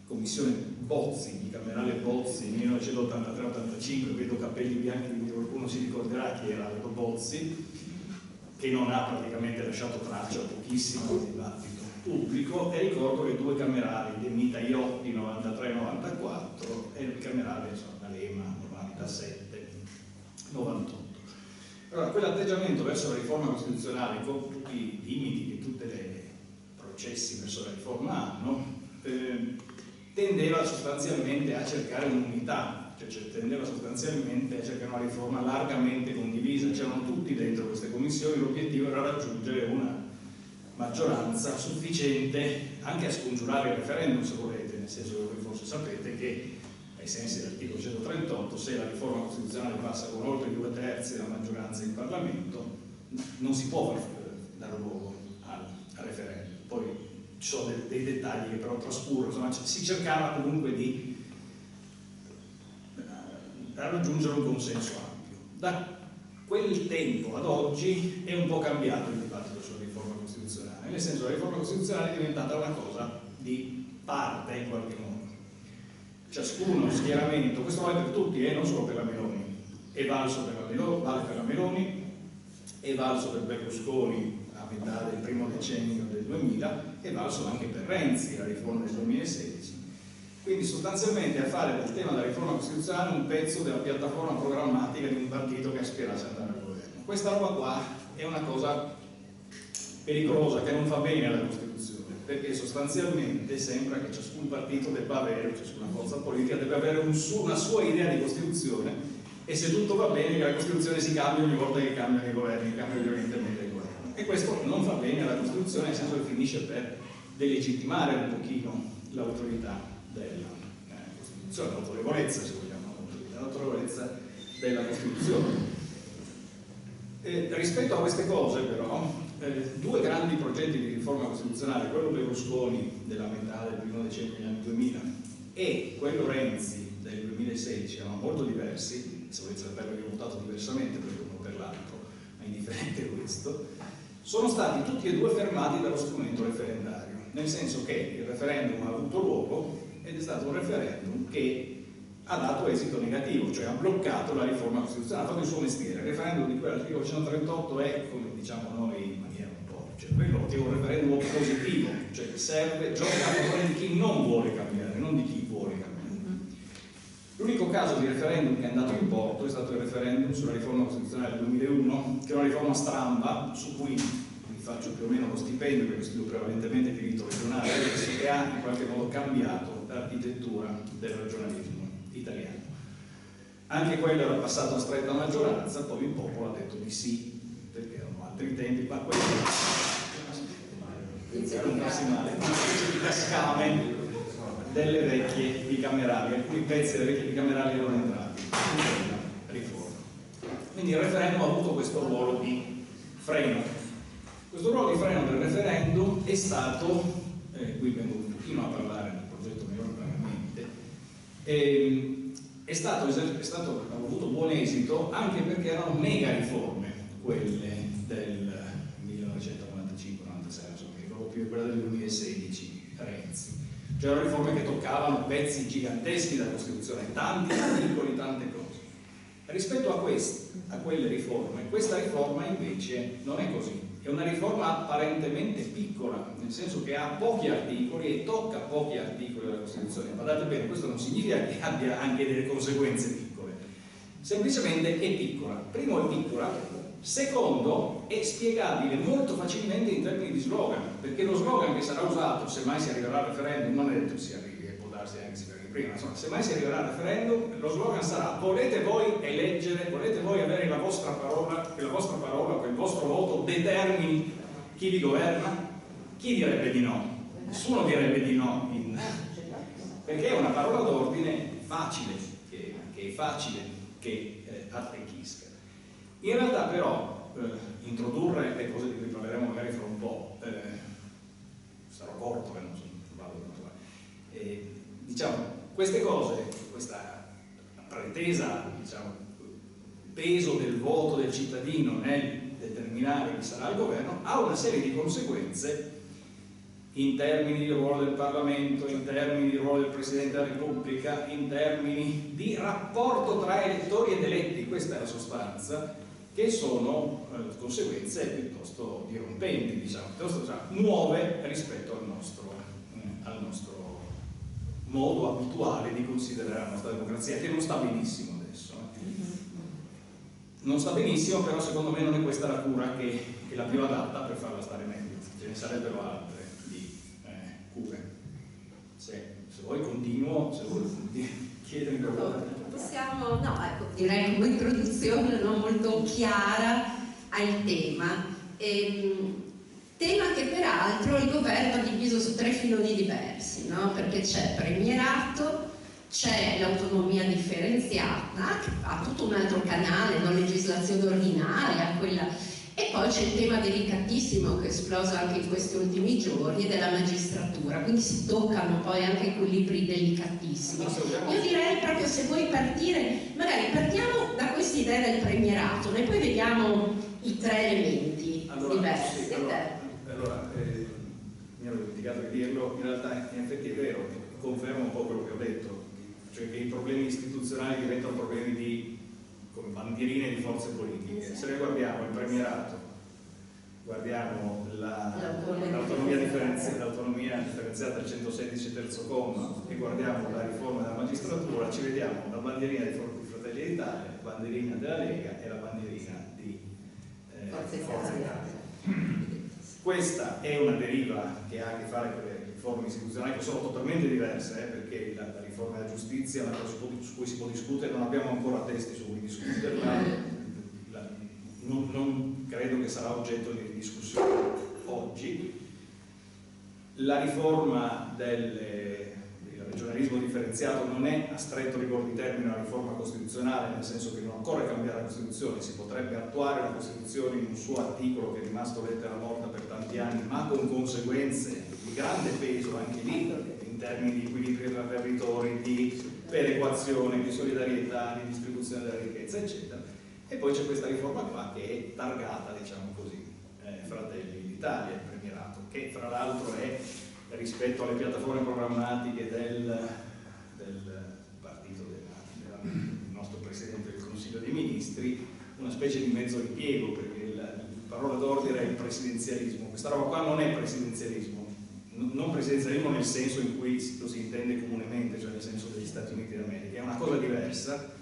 commissione Bozzi, bicamerale Bozzi, 1983-85, vedo capelli bianchi, quindi qualcuno si ricorderà chi era Aldo Bozzi, che non ha praticamente lasciato traccia, pochissimo, del dibattito pubblico, e ricordo che due camerali, De Mita Iotti 93-94 e il bicamerale D'Alema 97-98. Allora, quell'atteggiamento verso la riforma costituzionale, con tutti i limiti che tutti i processi verso la riforma hanno, tendeva sostanzialmente a cercare un'unità, cioè tendeva sostanzialmente a cercare una riforma largamente condivisa. C'erano tutti dentro queste commissioni, l'obiettivo era raggiungere una maggioranza sufficiente anche a scongiurare il referendum, se volete, nel senso che voi forse sapete che ai sensi dell'articolo 138, se la riforma costituzionale passa con oltre 2/3 della maggioranza in Parlamento, non si può dare luogo al referendum. Poi ci sono dei dettagli che però trascuro, insomma si cercava comunque di raggiungere un consenso ampio. Da quel tempo ad oggi è un po' cambiato il dibattito sulla riforma costituzionale, nel senso che la riforma costituzionale è diventata una cosa di parte in qualche modo. Ciascuno schieramento, questo vale per tutti, non solo per la Meloni, è valso per la Meloni, è valso per Berlusconi a metà del primo decennio del 2000, è valso anche per Renzi, la riforma del 2016. Quindi sostanzialmente a fare del tema della riforma costituzionale un pezzo della piattaforma programmatica di un partito che aspirasse ad andare al governo. Questa roba qua è una cosa pericolosa, che non fa bene alla Costituzione, perché sostanzialmente sembra che ciascun partito debba avere, ciascuna forza politica debba avere una sua idea di Costituzione, e se tutto va bene che la Costituzione si cambia ogni volta che cambiano i governi, cambiano gli orientamenti del governo. E questo non fa bene alla Costituzione, nel senso che finisce per delegittimare un pochino l'autorità della Costituzione, l'autorevolezza, se vogliamo, l'autorevolezza della Costituzione. Rispetto a queste cose però, due grandi progetti di riforma costituzionale, quello Berlusconi della metà del primo decennio degli anni 2000 e quello Renzi del 2016, erano molto diversi, se volete sapere che ho votato diversamente per uno per l'altro, ma indifferente questo, sono stati tutti e due fermati dallo strumento referendario, nel senso che il referendum ha avuto luogo ed è stato un referendum che ha dato esito negativo, cioè ha bloccato la riforma costituzionale, ha fatto il suo mestiere. Il referendum di cui l'articolo 138 è, come diciamo noi cioè quello è un referendum positivo, cioè gioca a favore di chi non vuole cambiare, non di chi vuole cambiare. L'unico caso di referendum che è andato in porto è stato il referendum sulla riforma costituzionale del 2001, che è una riforma stramba su cui mi faccio più o meno lo stipendio, perché studio prevalentemente diritto regionale adesso, che ha in qualche modo cambiato l'architettura del regionalismo italiano. Anche quello era passato a stretta maggioranza, poi il popolo ha detto di sì, perché erano altri tempi, ma quello era un massimale, una specie di cascame delle vecchie bicamerali, alcuni pezzi delle vecchie bicamerali erano entrati in quella riforma. Quindi il referendum ha avuto questo ruolo di freno. Questo ruolo di freno del referendum è stato, qui vengo un pochino a parlare del progetto Migliore Parlamento, ha avuto buon esito anche perché erano mega riforme quelle del 1995-96, insomma, proprio più quella del 2016, Renzi. C'erano riforme che toccavano pezzi giganteschi della Costituzione, tanti articoli, tante cose. Rispetto a quelle riforme, questa riforma invece non è così. È una riforma apparentemente piccola, nel senso che ha pochi articoli e tocca pochi articoli della Costituzione. Guardate bene, questo non significa che abbia anche delle conseguenze piccole, semplicemente è piccola. Primo, è piccola. Secondo, è spiegabile molto facilmente in termini di slogan, perché lo slogan che sarà usato, se mai si arriverà al referendum, non è detto si arrivi, può darsi anche si arrivi prima, insomma, se mai si arriverà al referendum, lo slogan sarà: volete voi eleggere, volete voi avere la vostra parola, che la vostra parola, che il vostro voto determini chi vi governa? Chi direbbe di no? Nessuno direbbe di no, perché è una parola d'ordine facile, che è facile che attecchisca. In realtà però introdurre le cose di cui parleremo magari fra un po', sarò corto, non so, diciamo, queste cose, questa pretesa, diciamo, peso del voto del cittadino nel determinare chi sarà il governo, ha una serie di conseguenze in termini di ruolo del Parlamento, in termini di ruolo del Presidente della Repubblica, in termini di rapporto tra elettori ed eletti, questa è la sostanza, che sono conseguenze piuttosto dirompenti, diciamo, piuttosto nuove rispetto al nostro modo abituale di considerare la nostra democrazia, che non sta benissimo adesso. Non sta benissimo, però secondo me non è questa la cura che è la più adatta per farla stare meglio, ce ne sarebbero altre di cure. Se vuoi continuo, se vuoi chiedermi qualcosa. Possiamo, no, ecco, direi come introduzione non molto chiara al tema. Tema che peraltro il governo ha diviso su 3 filoni diversi, no? Perché c'è premierato, c'è l'autonomia differenziata, che ha tutto un altro canale, no? Legislazione ordinaria, quella. E poi c'è il tema delicatissimo che è esploso anche in questi ultimi giorni della magistratura, quindi si toccano poi anche equilibri delicatissimi. Io direi proprio, se vuoi partire, magari partiamo da questa idea del premierato, e poi vediamo i 3 elementi diversi. Sì, allora, mi ero dimenticato di dirlo, in realtà in effetti è vero, conferma un po' quello che ho detto, cioè che i problemi istituzionali diventano problemi come bandierine di forze politiche. Se noi guardiamo il premierato, guardiamo l'autonomia differenziata del 116 terzo comma e guardiamo la riforma della magistratura, ci vediamo la bandierina di Fratelli d'Italia, la bandierina della Lega e la bandierina di Forza Italia. Questa è una deriva che ha a che fare con le riforme istituzionali, che sono totalmente diverse, perché la riforma della giustizia è una cosa su cui si può discutere, non abbiamo ancora testi su cui discuterla, non credo che sarà oggetto di discussione oggi. La riforma del regionalismo differenziato non è, a stretto rigore di termine, una riforma costituzionale, nel senso che non occorre cambiare la Costituzione, si potrebbe attuare la Costituzione in un suo articolo che è rimasto lettera morta per tanti anni, ma con conseguenze di grande peso anche lì, in termini di equilibrio tra territori, di perequazione, di solidarietà, di distribuzione della ricchezza, eccetera. E poi c'è questa riforma qua che è targata, diciamo così, Fratelli d'Italia, il premierato, che fra l'altro è, rispetto alle piattaforme programmatiche del partito del nostro Presidente del Consiglio dei Ministri, una specie di mezzo ripiego, perché il parola d'ordine è il presidenzialismo. Questa roba qua non è presidenzialismo, non presidenzialismo nel senso in cui lo si intende comunemente, cioè nel senso degli Stati Uniti d'America, è una cosa diversa.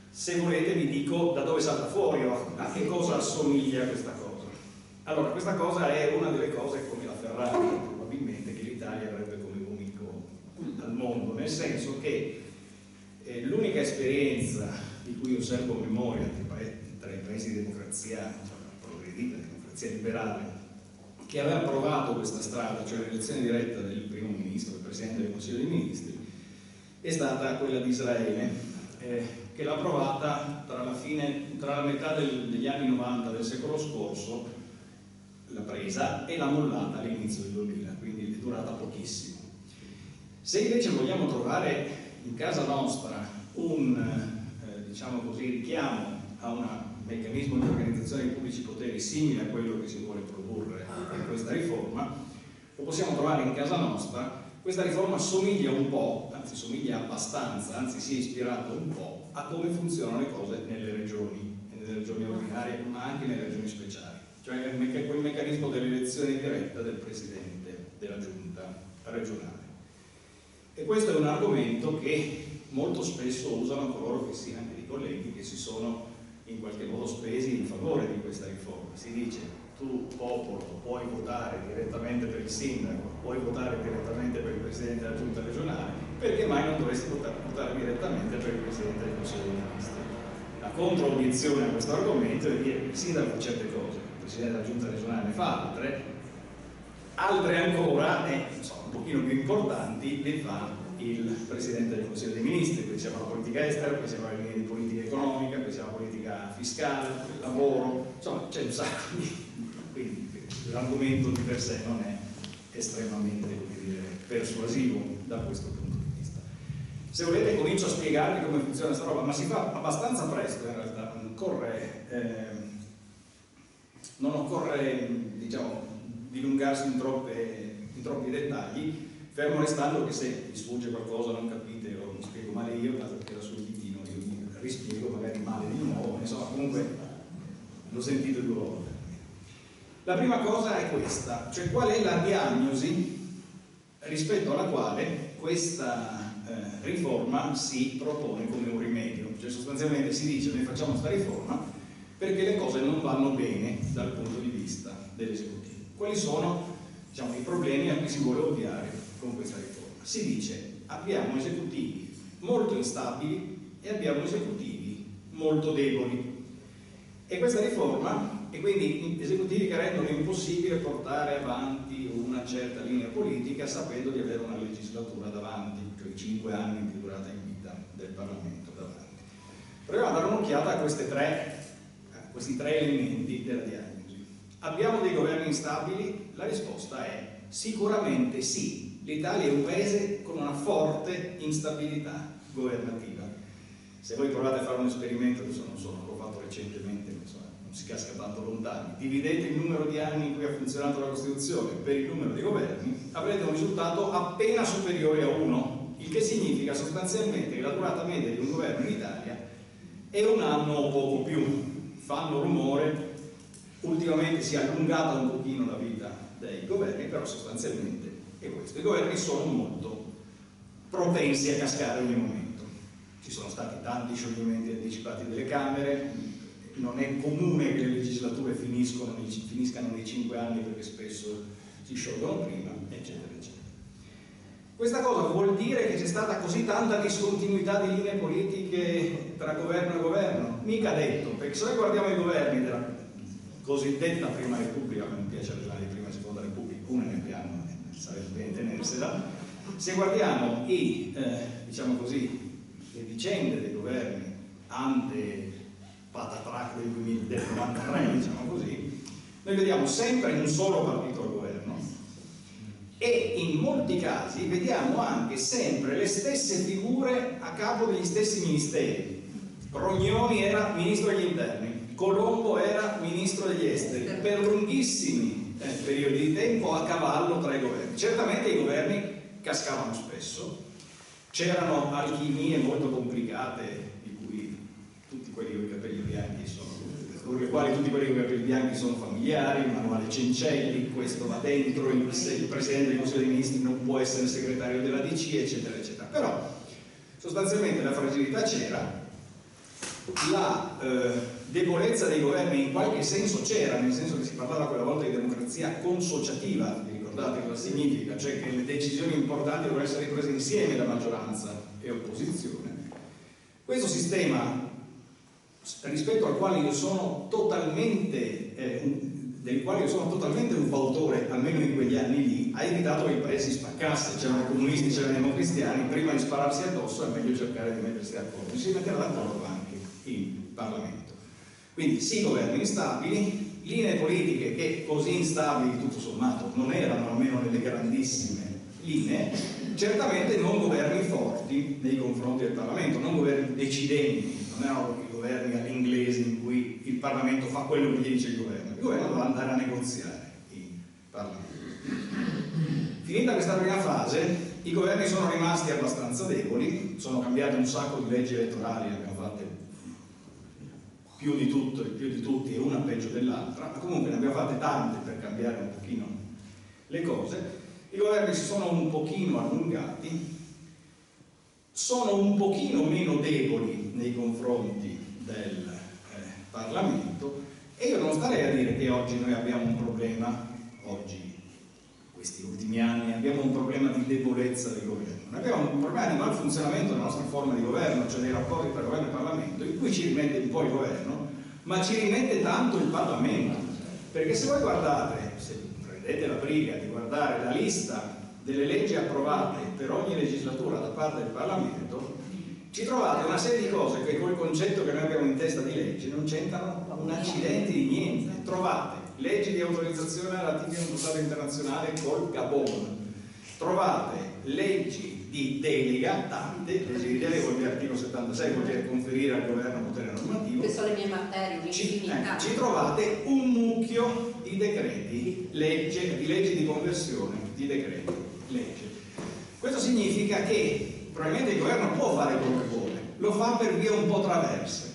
Se volete vi dico da dove salta fuori o a che cosa assomiglia questa cosa. Allora, questa cosa è una delle cose, come la Ferrari probabilmente, che l'Italia avrebbe come unico al mondo, nel senso che l'unica esperienza di cui osservo memoria tra i paesi di democrazia progredita, democrazia liberale, che aveva provato questa strada, cioè l'elezione diretta del primo ministro, del presidente del Consiglio dei Ministri, è stata quella di Israele, che l'ha provata tra la metà degli anni 90 del secolo scorso, l'ha presa e l'ha mollata all'inizio del 2000, quindi è durata pochissimo. Se invece vogliamo trovare in casa nostra un diciamo così, richiamo a un meccanismo di organizzazione dei pubblici poteri simile a quello che si vuole produrre in questa riforma, lo possiamo trovare in casa nostra. Questa riforma somiglia un po', anzi somiglia abbastanza, anzi si è ispirato un po' a come funzionano le cose nelle regioni ordinarie, ma anche nelle regioni speciali, cioè quel meccanismo dell'elezione diretta del presidente della giunta regionale. E questo è un argomento che molto spesso usano coloro che sì, anche i colleghi che si sono in qualche modo spesi in favore di questa riforma. Si dice: tu popolo puoi votare direttamente per il sindaco, puoi votare direttamente per il presidente della giunta regionale, perché mai non dovresti votare direttamente per il presidente del Consiglio dei Ministri? La controobiezione a questo argomento è dire che il sindaco fa certe cose, il presidente della giunta regionale ne fa altre ancora, un pochino più importanti, le fa il Presidente del Consiglio dei Ministri. Qui siamo alla politica estera, qui siamo alle linee di politica economica, qui siamo alla politica fiscale, lavoro, insomma c'è un sacco quindi l'argomento di per sé non è estremamente, come dire, persuasivo da questo punto di vista. Se volete comincio a spiegarvi come funziona questa roba, ma si fa abbastanza presto in realtà, non occorre diciamo dilungarsi in troppi dettagli, fermo restando che se vi sfugge qualcosa, non capite o mi spiego male io, basta tirare sul ditino, io mi rispiego magari male di nuovo, insomma comunque l'ho sentito 2 volte. La prima cosa è questa, cioè qual è la diagnosi rispetto alla quale questa riforma si propone come un rimedio, cioè sostanzialmente si dice: noi facciamo questa riforma perché le cose non vanno bene dal punto di vista dell'esecutivo. Quali sono, diciamo, i problemi a cui si vuole ovviare con questa riforma? Si dice: abbiamo esecutivi molto instabili e abbiamo esecutivi molto deboli, e questa riforma, e quindi esecutivi che rendono impossibile portare avanti una certa linea politica sapendo di avere una legislatura davanti, cioè 5 anni di durata in vita del Parlamento davanti. Proviamo a dare un'occhiata a questi tre elementi della diagnosi. Abbiamo dei governi instabili? La risposta è sicuramente sì. L'Italia è un paese con una forte instabilità governativa. Se voi provate a fare un esperimento, adesso non so, l'ho fatto recentemente, non si casca tanto lontani, dividete il numero di anni in cui ha funzionato la Costituzione per il numero di governi, avrete un risultato appena superiore a 1, il che significa sostanzialmente che la durata media di un governo in Italia è 1 anno o poco più. Fanno rumore, ultimamente si è allungata un pochino la vita dei governi, però sostanzialmente è questo. I governi sono molto propensi a cascare ogni momento. Ci sono stati tanti scioglimenti anticipati delle Camere, non è comune che le legislature finiscano nei 5 anni perché spesso si sciolgono prima, eccetera, eccetera. Questa cosa vuol dire che c'è stata così tanta discontinuità di linee politiche tra governo e governo? Mica detto, perché se noi guardiamo i governi della cosiddetta Prima Repubblica, a me non piace ragionare di Prima e Seconda Repubblica, una ne abbiamo, sarebbe bene tenersela. Se guardiamo diciamo così, le vicende dei governi ante patatrac del 93, diciamo così, noi vediamo sempre un solo partito al governo e in molti casi vediamo anche sempre le stesse figure a capo degli stessi ministeri. Rognoni era ministro degli interni, Colombo era ministro degli esteri, per lunghissimi periodi di tempo a cavallo tra i governi. Certamente i governi cascavano spesso, c'erano alchimie molto complicate di cui tutti quelli con i capelli bianchi sono con le quali tutti quelli con i capelli bianchi sono familiari, il manuale Cencelli, questo va dentro, il Presidente del Consiglio dei Ministri non può essere segretario della DC, eccetera, eccetera. Però sostanzialmente la fragilità c'era, la debolezza dei governi in qualche senso c'era, nel senso che si parlava quella volta di democrazia consociativa, vi ricordate cosa significa? Cioè che le decisioni importanti devono essere prese insieme da maggioranza e opposizione. Questo sistema, rispetto al quale io sono totalmente del quale io sono totalmente un fautore, almeno in quegli anni lì, ha evitato che il paese si spaccasse. C'erano i comunisti, c'erano i democristiani, prima di spararsi addosso è meglio cercare di mettersi d'accordo. Si metterà d'accordo anche in Parlamento. Quindi sì, governi instabili, linee politiche che così instabili tutto sommato non erano, almeno nelle grandissime linee, certamente non governi forti nei confronti del Parlamento, non governi decidenti, non erano i governi all'inglese in cui il Parlamento fa quello che gli dice il governo doveva andare a negoziare in Parlamento. Finita questa prima fase, i governi sono rimasti abbastanza deboli, sono cambiate un sacco di leggi elettorali, ne abbiamo fatte più di tutti e una peggio dell'altra, ma comunque ne abbiamo fatte tante per cambiare un pochino le cose. I governi si sono un pochino allungati, sono un pochino meno deboli nei confronti del Parlamento, e io non starei a dire che oggi noi abbiamo un problema, questi ultimi anni, abbiamo un problema di debolezza del governo. Noi abbiamo un problema di malfunzionamento della nostra forma di governo, cioè dei rapporti tra governo e Parlamento, in cui ci rimette un po' il governo, ma ci rimette tanto il Parlamento. Perché se voi guardate, se prendete la briga di guardare la lista delle leggi approvate per ogni legislatura da parte del Parlamento, ci trovate una serie di cose che col concetto che noi abbiamo in testa di leggi non c'entrano un accidente di niente. Trovate leggi di autorizzazione alla ratifica di un trattato internazionale col Gabon, trovate leggi di delega, tante leggi di delega, vuol dire articolo 76, vuol dire conferire al governo potere normativo. Queste sono le mie materie, un'infinità. Ci trovate un mucchio di decreti, di leggi di conversione, di decreti, legge. Questo significa che probabilmente il governo può fare quello che vuole, lo fa per vie un po' traverse.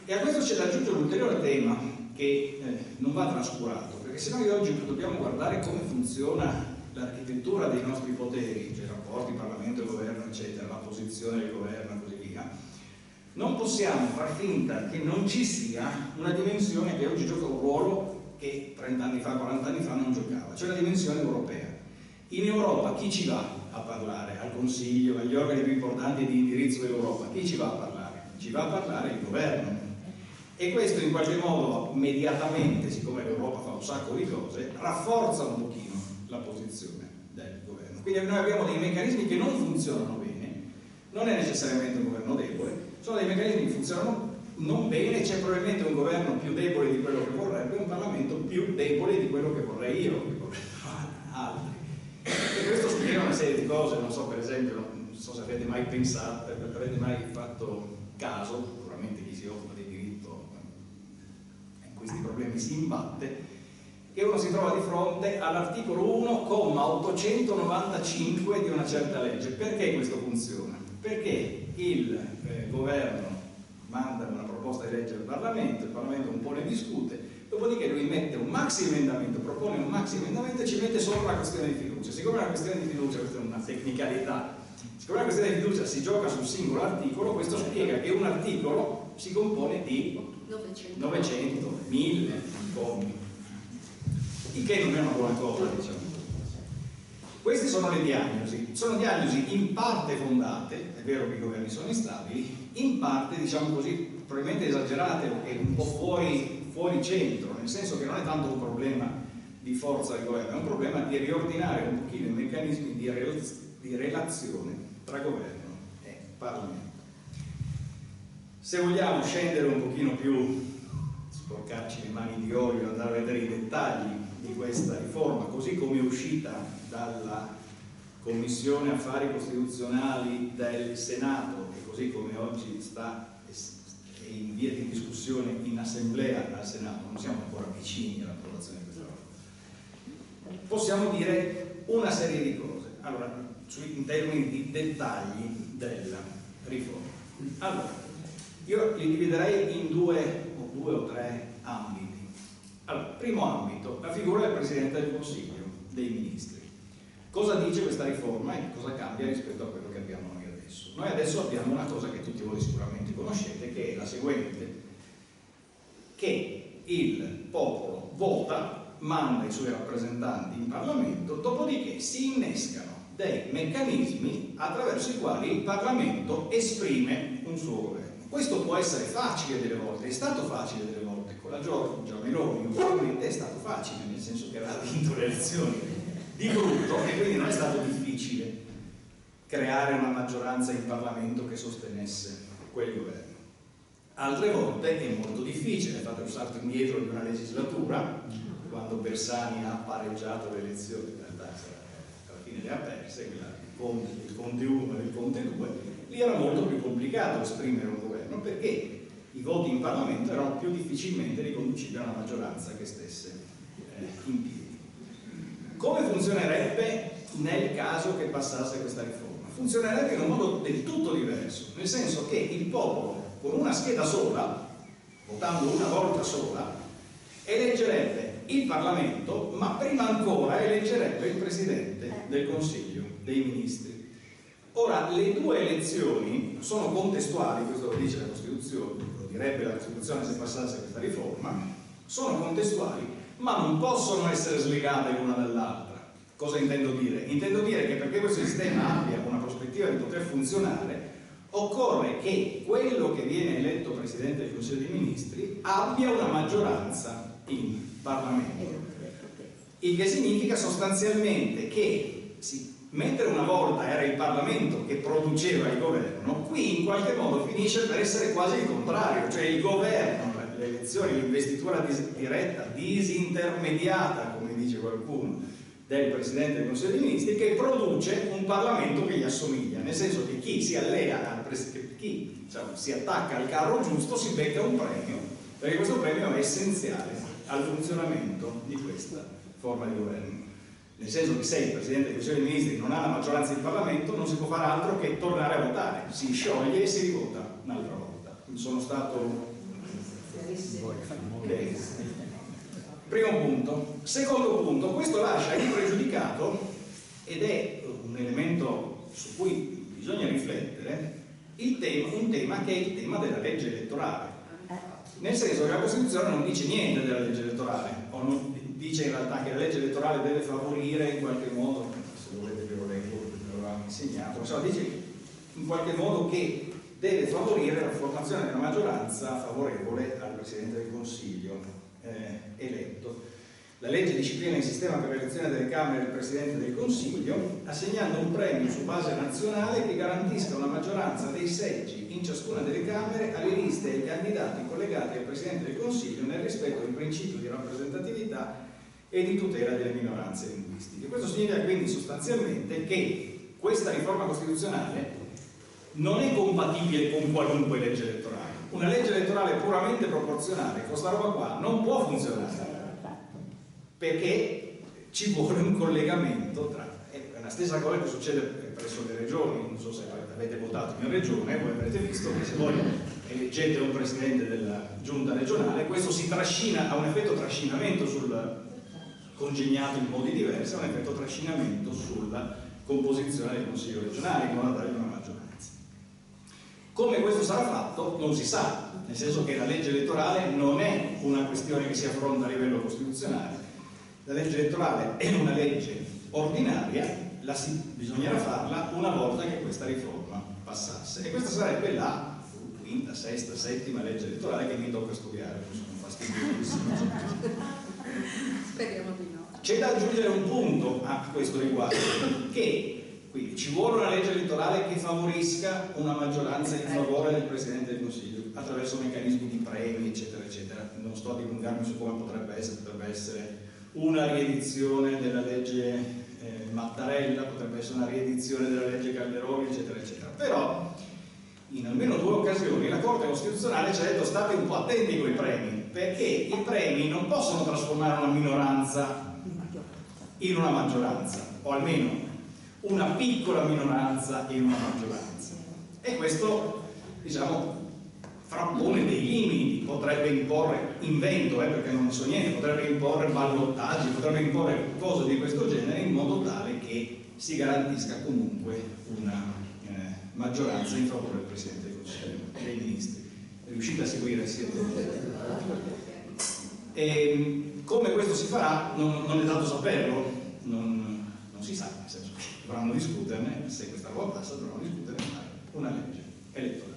E a questo c'è da aggiungere un ulteriore tema che non va trascurato, perché se noi oggi dobbiamo guardare come funziona l'architettura dei nostri poteri, cioè i rapporti Parlamento e Governo, eccetera, la posizione del governo e così via, non possiamo far finta che non ci sia una dimensione che oggi gioca un ruolo che 30 anni fa, 40 anni fa non giocava, cioè la dimensione europea. In Europa chi ci va a parlare? Al Consiglio, agli organi più importanti di indirizzo dell'Europa, chi ci va a parlare? Ci va a parlare il governo. E questo in qualche modo immediatamente, siccome l'Europa fa un sacco di cose, rafforza un pochino la posizione del governo. Quindi noi abbiamo dei meccanismi che non funzionano bene, non è necessariamente un governo debole, sono dei meccanismi che funzionano non bene, c'è probabilmente un governo più debole di quello che vorrebbe, un Parlamento più debole di quello che vorrei io, che vorrebbero altri. E questo spiega una serie di cose, non so, per esempio, non so se avete mai pensato, avete mai fatto caso, sicuramente chi si occupa di diritto in questi problemi si imbatte, che uno si trova di fronte all'articolo 1, comma 895 di una certa legge. Perché questo funziona? Perché il governo manda una proposta di legge al Parlamento, il Parlamento un po' ne discute, dopodiché lui mette un maxi emendamento, propone un maxi emendamento e ci mette solo la questione di fiducia. Siccome la questione di fiducia, questa è una tecnicalità, siccome la questione di fiducia si gioca sul singolo articolo, questo spiega che un articolo si compone di 900, 1000 commi, il che non è una buona cosa, diciamo. Queste sono le diagnosi, sono diagnosi in parte fondate, è vero che i governi sono instabili, in parte, diciamo così, probabilmente esagerate e un po' fuori centro, nel senso che non è tanto un problema di forza del governo, è un problema di riordinare un pochino i meccanismi di relazione tra governo e Parlamento. Se vogliamo scendere un pochino più, sporcarci le mani di olio e andare a vedere i dettagli di questa riforma, così come è uscita dalla Commissione Affari Costituzionali del Senato e così come oggi sta in via di discussione in assemblea al Senato, non siamo ancora vicini all'approvazione di questa norma, possiamo dire una serie di cose. Allora, in termini di dettagli della riforma. Allora, Io li dividerei in due o tre ambiti. Allora, primo ambito, la figura del Presidente del Consiglio dei Ministri. Cosa dice questa riforma e cosa cambia rispetto a quello che abbiamo noi adesso? Noi adesso abbiamo una cosa che tutti voi sicuramente conoscete, che è la seguente: che il popolo vota, manda i suoi rappresentanti in Parlamento, dopodiché si innescano dei meccanismi attraverso i quali il Parlamento esprime un suo governo. Questo può essere facile delle volte, è stato facile delle volte, con la Giorgia Meloni ovviamente è stato facile, nel senso che aveva vinto le elezioni di brutto e quindi non è stato difficile creare una maggioranza in Parlamento che sostenesse quel governo. Altre volte è molto difficile, fate un salto indietro di una legislatura, quando Bersani ha pareggiato le elezioni, in realtà alla fine le ha perse, il Conte 1 e il Conte 2, lì era molto più complicato esprimere un governo perché i voti in Parlamento erano più difficilmente riconducibili a una maggioranza che stesse in piedi. Come funzionerebbe nel caso che passasse questa riforma? Funzionerebbe in un modo del tutto diverso, nel senso che il popolo con una scheda sola, votando una volta sola, eleggerebbe il Parlamento, ma prima ancora eleggerebbe il Presidente del Consiglio dei Ministri. Ora, le due elezioni sono contestuali, questo lo dice la Costituzione, lo direbbe la Costituzione se passasse questa riforma, sono contestuali, ma non possono essere slegate l'una dall'altra. Cosa intendo dire? Intendo dire che perché questo sistema abbia una prospettiva di poter funzionare, occorre che quello che viene eletto Presidente del Consiglio dei Ministri abbia una maggioranza in Parlamento. Il che significa sostanzialmente che mentre una volta era il Parlamento che produceva il governo, qui in qualche modo finisce per essere quasi il contrario, cioè il governo, le elezioni, l'investitura diretta, disintermediata, come dice qualcuno, del Presidente del Consiglio dei Ministri, che produce un Parlamento che gli assomiglia, nel senso che chi si allea, chi si attacca al carro giusto si becca un premio, perché questo premio è essenziale al funzionamento di questa forma di governo. Nel senso che se il Presidente del Consiglio dei Ministri non ha la maggioranza in Parlamento non si può fare altro che tornare a votare, si scioglie e si rivota un'altra volta. Sono stato... Okay. Primo punto. Secondo punto, questo lascia impregiudicato, ed è un elemento su cui bisogna riflettere, un tema che è il tema della legge elettorale. Nel senso che la Costituzione non dice niente della legge elettorale, o non dice in realtà che la legge elettorale deve favorire in qualche modo, se volete ve lo leggo, ve lo avevamo insegnato, insomma, dice in qualche modo che deve favorire la formazione della maggioranza favorevole al Presidente del Consiglio eletto. La legge disciplina il sistema per l'elezione delle Camere del Presidente del Consiglio, assegnando un premio su base nazionale che garantisca una maggioranza dei seggi in ciascuna delle Camere alle liste e ai candidati collegati al Presidente del Consiglio nel rispetto del principio di rappresentatività e di tutela delle minoranze linguistiche. Questo significa quindi sostanzialmente che questa riforma costituzionale non è compatibile con qualunque legge elettorale. Una legge elettorale puramente proporzionale, questa roba qua, non può funzionare, perché ci vuole un collegamento tra... È la stessa cosa che succede presso le regioni, non so se avete votato in regione, voi avrete visto che se voi eleggete un presidente della giunta regionale, questo si trascina, ha un effetto trascinamento sul congegnato in modi diversi, ha un effetto trascinamento sulla composizione del Consiglio regionale in modo da dare una maggioranza. Come questo sarà fatto non si sa, nel senso che la legge elettorale non è una questione che si affronta a livello costituzionale. La legge elettorale è una legge ordinaria, bisognerà farla una volta che questa riforma passasse. E questa sarebbe la quinta, sesta, settima legge elettorale che mi tocca studiare, sono fastidiosissimo. Speriamo di no. C'è da aggiungere un punto a questo riguardo, che quindi ci vuole una legge elettorale che favorisca una maggioranza in favore del Presidente del Consiglio attraverso meccanismi di premi, eccetera, eccetera. Non sto a dilungarmi su come potrebbe essere una riedizione della legge Mattarella, potrebbe essere una riedizione della legge Calderoni, eccetera, eccetera. Però in almeno due occasioni la Corte Costituzionale ci ha detto state un po' attenti con i premi, perché i premi non possono trasformare una minoranza in una maggioranza, o almeno una piccola minoranza in una maggioranza. E questo, diciamo, frappone dei limiti, potrebbe imporre, invento perché non so niente, potrebbe imporre ballottaggi, potrebbe imporre cose di questo genere in modo tale che si garantisca comunque una maggioranza in favore del Presidente del Consiglio dei Ministri. Riuscite a seguire? E come questo si farà non è dato saperlo, non si sa, nel senso che dovranno discuterne, se questa roba passa dovranno discuterne e fare una legge elettorale.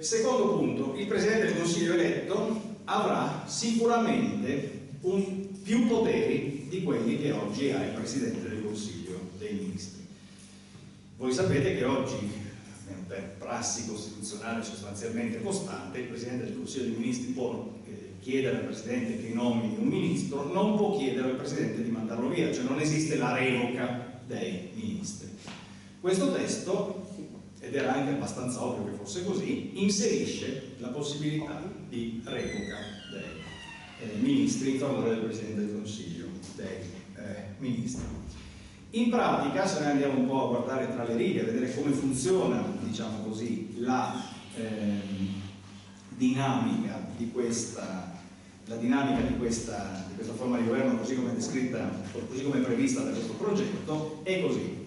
Secondo punto, il Presidente del Consiglio eletto avrà sicuramente più poteri di quelli che oggi ha il Presidente del Consiglio dei Ministri. Voi sapete che oggi, per prassi costituzionale sostanzialmente costante, il Presidente del Consiglio dei Ministri può chiedere al Presidente che nomini un ministro, non può chiedere al Presidente di mandarlo via, cioè non esiste la revoca dei ministri. Questo testo, ed era anche abbastanza ovvio che fosse così, inserisce la possibilità di revoca dei ministri in favore del Presidente del Consiglio dei Ministri. In pratica, se noi andiamo un po' a guardare tra le righe, a vedere come funziona, diciamo così, la dinamica di questa forma di governo così come è descritta, così come è prevista da questo progetto, è così.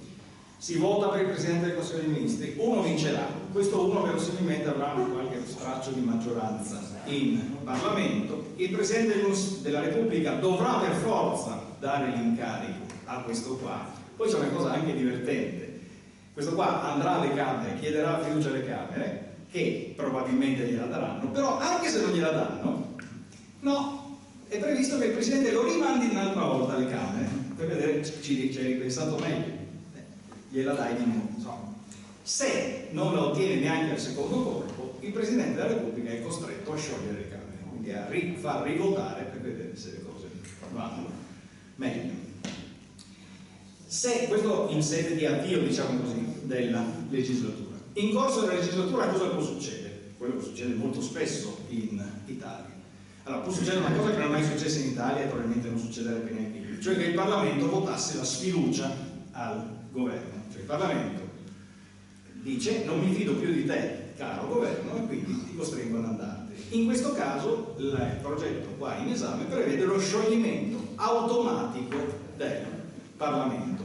Si vota per il Presidente del Consiglio dei Ministri, uno vincerà, questo uno verosimilmente avrà qualche straccio di maggioranza in Parlamento, il Presidente della Repubblica dovrà per forza dare l'incarico a questo qua. Poi c'è una cosa anche divertente, questo qua andrà alle Camere, chiederà la fiducia alle Camere, che probabilmente gliela daranno, però anche se non gliela danno, no, è previsto che il Presidente lo rimandi un'altra volta alle Camere, per vedere ci hai ripensato meglio, gliela dai di nuovo. Insomma, se non la ottiene neanche al secondo colpo, il Presidente della Repubblica è costretto a sciogliere le Camere, quindi a far rivotare per vedere se le cose vanno meglio. Se questo in sede di avvio, diciamo così, della legislatura. In corso della legislatura cosa può succedere? Quello che succede molto spesso in Italia. Allora, può succedere una cosa che non è mai successa in Italia e probabilmente non succederebbe neanche qui, cioè che il Parlamento votasse la sfiducia al governo. Cioè il Parlamento dice non mi fido più di te, caro governo, e quindi ti costringo ad andartene. In questo caso il progetto qua in esame prevede lo scioglimento automatico del Parlamento.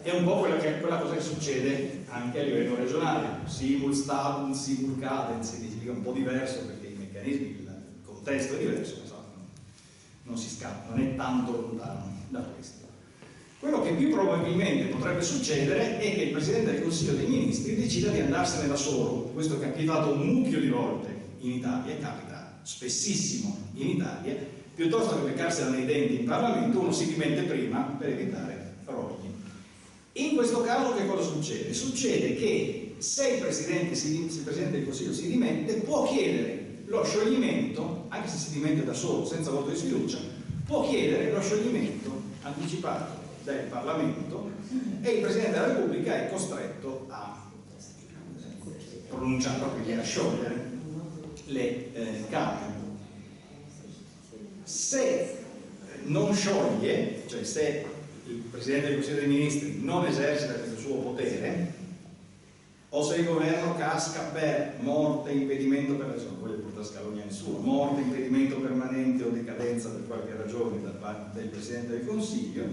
È un po' quella cosa che succede anche a livello regionale, simul statum, simul cadens, si dice un po' diverso perché i meccanismi, il contesto è diverso, non si scappa, non è tanto lontano da questo. Quello che più probabilmente potrebbe succedere è che il Presidente del Consiglio dei Ministri decida di andarsene da solo. Questo è capitato un mucchio di volte in Italia, capita spessissimo in Italia, piuttosto che beccarsela nei denti in Parlamento, uno si dimette prima per evitare rogni. In questo caso che cosa succede? Succede che se il Presidente del Consiglio si dimette, può chiedere lo scioglimento, anche se si dimette da solo, senza voto di sfiducia, può chiedere lo scioglimento anticipato del Parlamento e il Presidente della Repubblica è costretto a pronunciarlo, quindi a sciogliere le Camere. Se non scioglie, cioè se il Presidente del Consiglio dei Ministri non esercita questo suo potere, o se il governo casca per morte, impedimento per non voglio portare scalogni a nessuno, morte, impedimento permanente o decadenza per qualche ragione da parte del Presidente del Consiglio,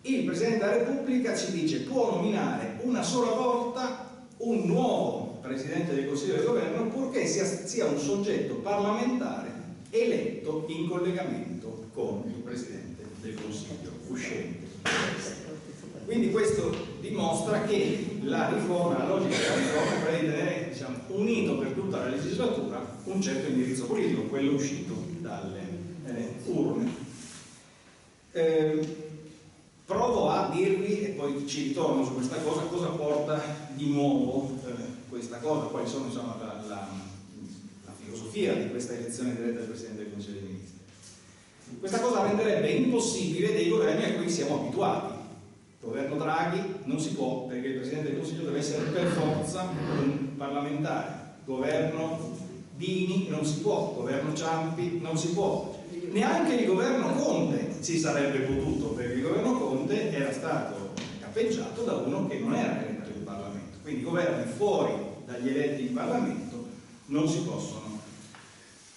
il Presidente della Repubblica ci dice può nominare una sola volta un nuovo Presidente del Consiglio del Governo purché sia un soggetto parlamentare eletto in collegamento con il Presidente del Consiglio uscente. Quindi questo dimostra che la logica della riforma prevede di tenere, diciamo, unito per tutta la legislatura un certo indirizzo politico, quello uscito dalle urne. Provo a dirvi, e poi ci ritorno su questa cosa porta di nuovo questa cosa, quali sono insomma, la filosofia di questa elezione diretta del Presidente del Consiglio dei Ministri. Questa cosa renderebbe impossibile dei governi a cui siamo abituati. Il governo Draghi non si può, perché il Presidente del Consiglio deve essere per forza un parlamentare. Governo Dini non si può, governo Ciampi non si può. Neanche il governo Conte si sarebbe potuto, perché il governo Conte era stato capeggiato da uno che non era eletto in Parlamento. Quindi governi fuori dagli dagli eletti in Parlamento non si possono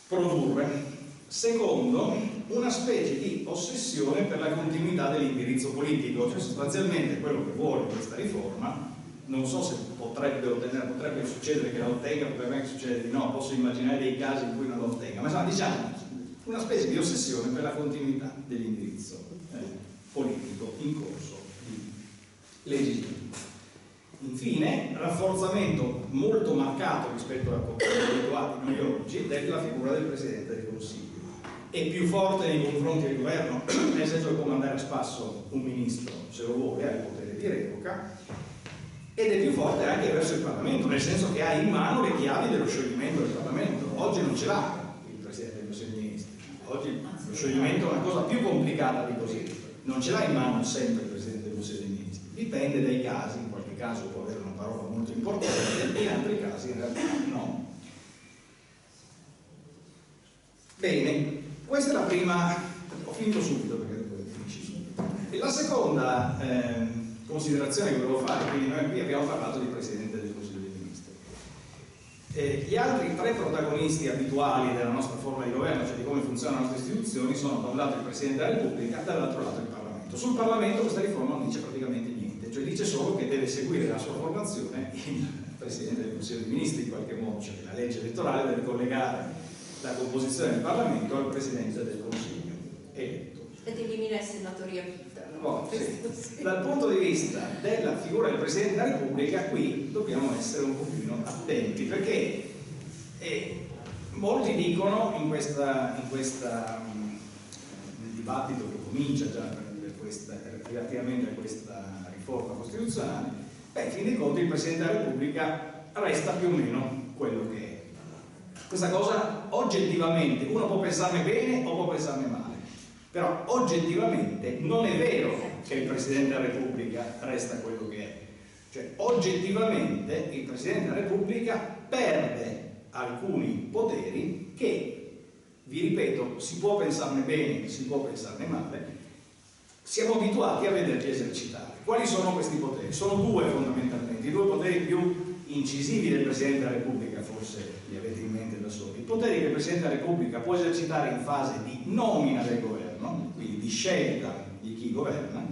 produrre. Secondo, una specie di ossessione per la continuità dell'indirizzo politico, cioè sostanzialmente quello che vuole questa riforma, non so se potrebbe succedere che la ottenga, potrebbe anche succedere di no, posso immaginare dei casi in cui non la ottenga, ma diciamo una specie di ossessione per la continuità dell'indirizzo politico in corso di legislatura. Infine, rafforzamento molto marcato rispetto a come abituati noi oggi della figura del Presidente del Consiglio. È più forte nei confronti del governo, nel senso che può mandare a spasso un ministro se lo vuole, ha il potere di revoca, ed è più forte anche verso il Parlamento, nel senso che ha in mano le chiavi dello scioglimento del Parlamento. Oggi non ce l'ha il Presidente del Consiglio dei Ministri, oggi lo scioglimento è una cosa più complicata di così, non ce l'ha in mano sempre il Presidente del Consiglio dei Ministri, dipende dai casi, in qualche caso può avere una parola molto importante, in altri casi in realtà no. Bene, questa è la prima, ho finito subito perché dopo finisci subito. E la seconda considerazione che volevo fare, quindi noi qui abbiamo parlato di Presidente del Consiglio dei Ministri. Gli altri tre protagonisti abituali della nostra forma di governo, cioè di come funzionano le nostre istituzioni, sono da un lato il Presidente della Repubblica, dall'altro lato il Parlamento. Sul Parlamento questa riforma non dice praticamente niente, cioè dice solo che deve seguire la sua formazione il Presidente del Consiglio dei Ministri in qualche modo, cioè la legge elettorale deve collegare la composizione del Parlamento al Presidente del Consiglio eletto. Ed elimina il senatore a vita, no? Oh, sì. Dal punto di vista della figura del Presidente della Repubblica, qui dobbiamo essere un pochino attenti, perché molti dicono nel dibattito che comincia già relativamente a questa riforma costituzionale, in fin dei conti il Presidente della Repubblica resta più o meno quello che è. Questa cosa oggettivamente, uno può pensarne bene o può pensarne male, però oggettivamente non è vero che il Presidente della Repubblica resta quello che è. Cioè oggettivamente il Presidente della Repubblica perde alcuni poteri che, vi ripeto, si può pensarne bene, si può pensarne male, siamo abituati a vederli esercitare. Quali sono questi poteri? Sono due fondamentalmente, i due poteri più incisivi del Presidente della Repubblica, forse li avete in mente da soli. I poteri che il Presidente della Repubblica può esercitare in fase di nomina del governo, quindi di scelta di chi governa,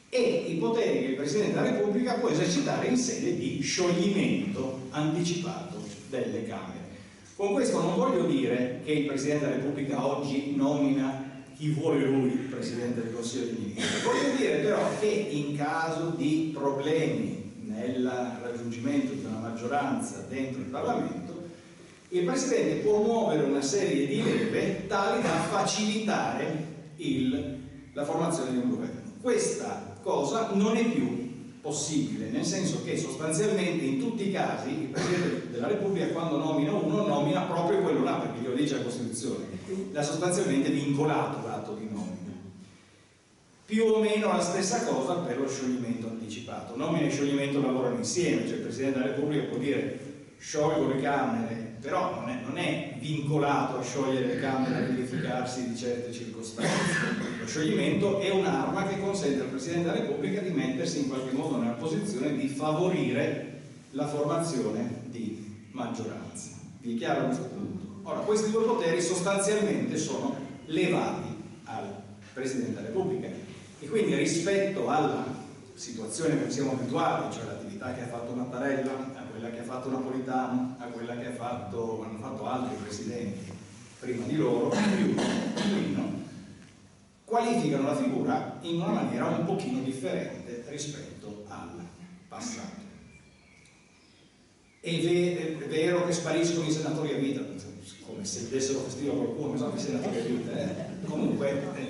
e i poteri che il Presidente della Repubblica può esercitare in sede di scioglimento anticipato delle Camere. Con questo non voglio dire che il Presidente della Repubblica oggi nomina chi vuole lui, il Presidente del Consiglio dei Ministri. Voglio dire però che in caso di problemi nel raggiungimento di una maggioranza dentro il Parlamento, il Presidente può muovere una serie di leve tali da facilitare la formazione di un governo. Questa cosa non è più possibile, nel senso che sostanzialmente in tutti i casi il Presidente della Repubblica, quando nomina uno, nomina proprio quello là, perché glielo dice la Costituzione, l'ha sostanzialmente vincolato l'atto di nomina. Più o meno la stessa cosa per lo scioglimento anticipato. Nomina e scioglimento lavorano insieme, cioè il Presidente della Repubblica può dire sciolgo le Camere, però non è vincolato a sciogliere le Camere a verificarsi di certe circostanze. Lo scioglimento è un'arma che consente al Presidente della Repubblica di mettersi in qualche modo nella posizione di favorire la formazione di maggioranza. Vi è chiaro questo punto? Ora, questi due poteri sostanzialmente sono levati al Presidente della Repubblica e quindi rispetto alla situazione che siamo abituati, cioè l'attività che ha fatto Mattarella, a quella che ha fatto Napolitano, a quella che hanno fatto altri presidenti prima di loro, qualificano la figura in una maniera un pochino differente rispetto al passato. È vero che spariscono i senatori a vita, come se dessero fastidio a qualcuno, ma sono i senatori a vita. Comunque,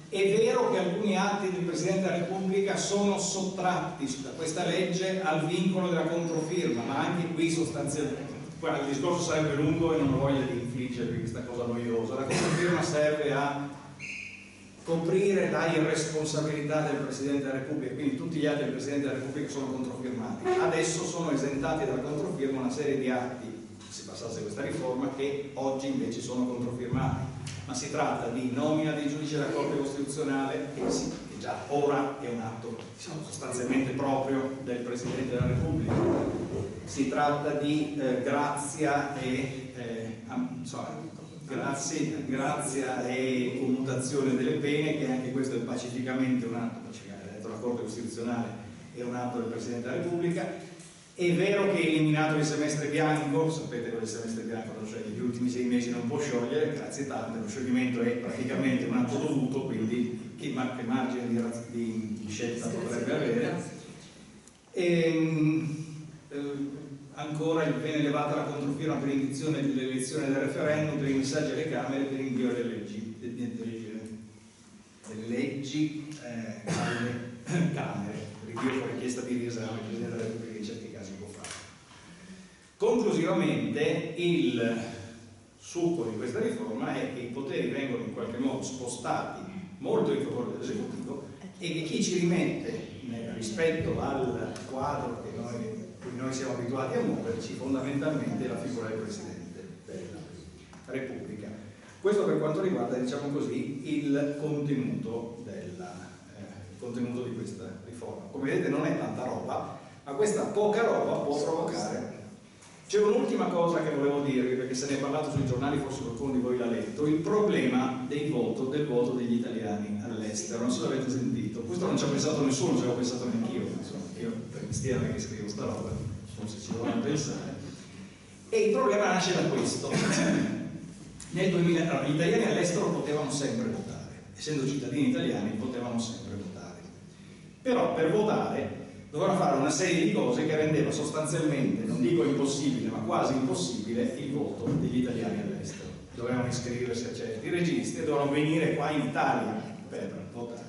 è vero che alcuni atti del Presidente della Repubblica sono sottratti da questa legge al vincolo della controfirma, ma anche qui sostanzialmente, il discorso sarebbe lungo e non ho voglia di infliggervi questa cosa noiosa. La controfirma serve a coprire la irresponsabilità del Presidente della Repubblica, quindi tutti gli atti del Presidente della Repubblica sono controfirmati. Adesso sono esentati dalla controfirma una serie di atti, se passasse questa riforma, che oggi invece sono controfirmati. Ma si tratta di nomina dei giudici della Corte Costituzionale, che già ora è un atto, diciamo, sostanzialmente proprio del Presidente della Repubblica. Si tratta di grazia e commutazione delle pene, che anche questo è pacificamente un atto, pacificamente, ha detto la Corte Costituzionale, è un atto del Presidente della Repubblica. È vero che è eliminato il semestre bianco, sapete che il semestre bianco lo sceglie gli ultimi 6 mesi, non può sciogliere, grazie tante, lo scioglimento è praticamente un atto dovuto, quindi che margine di scelta potrebbe avere. Ancora viene elevata la controfirma per indizione dell'elezione del referendum, per i messaggi alle Camere, per invio delle leggi alle Camere, rinvio per richiesta di riesame, il Presidente della Repubblica in certi casi può fare. Conclusivamente, il succo di questa riforma è che i poteri vengono in qualche modo spostati molto in favore dell'esecutivo e che chi ci rimette rispetto al quadro che noi siamo abituati a muoverci fondamentalmente è la figura del Presidente della Repubblica. Questo per quanto riguarda, diciamo così, il contenuto di questa riforma. Come vedete non è tanta roba, ma questa poca roba può provocare. C'è un'ultima cosa che volevo dirvi, perché se ne è parlato sui giornali, forse qualcuno di voi l'ha letto, il problema del voto degli italiani all'estero. Non so se l'avete sentito, questo non ci ha pensato nessuno, ci avevo pensato neanch'io, insomma, io per mestiere che scrivo sta roba, forse ci dovevano pensare. E il problema nasce da questo. Nel 2000, allora, gli italiani all'estero potevano sempre votare, essendo cittadini italiani potevano sempre votare, però per votare dovevano fare una serie di cose che rendeva sostanzialmente, non dico impossibile, ma quasi impossibile il voto degli italiani all'estero. Dovevano iscriversi a certi registri e dovevano venire qua in Italia per votare.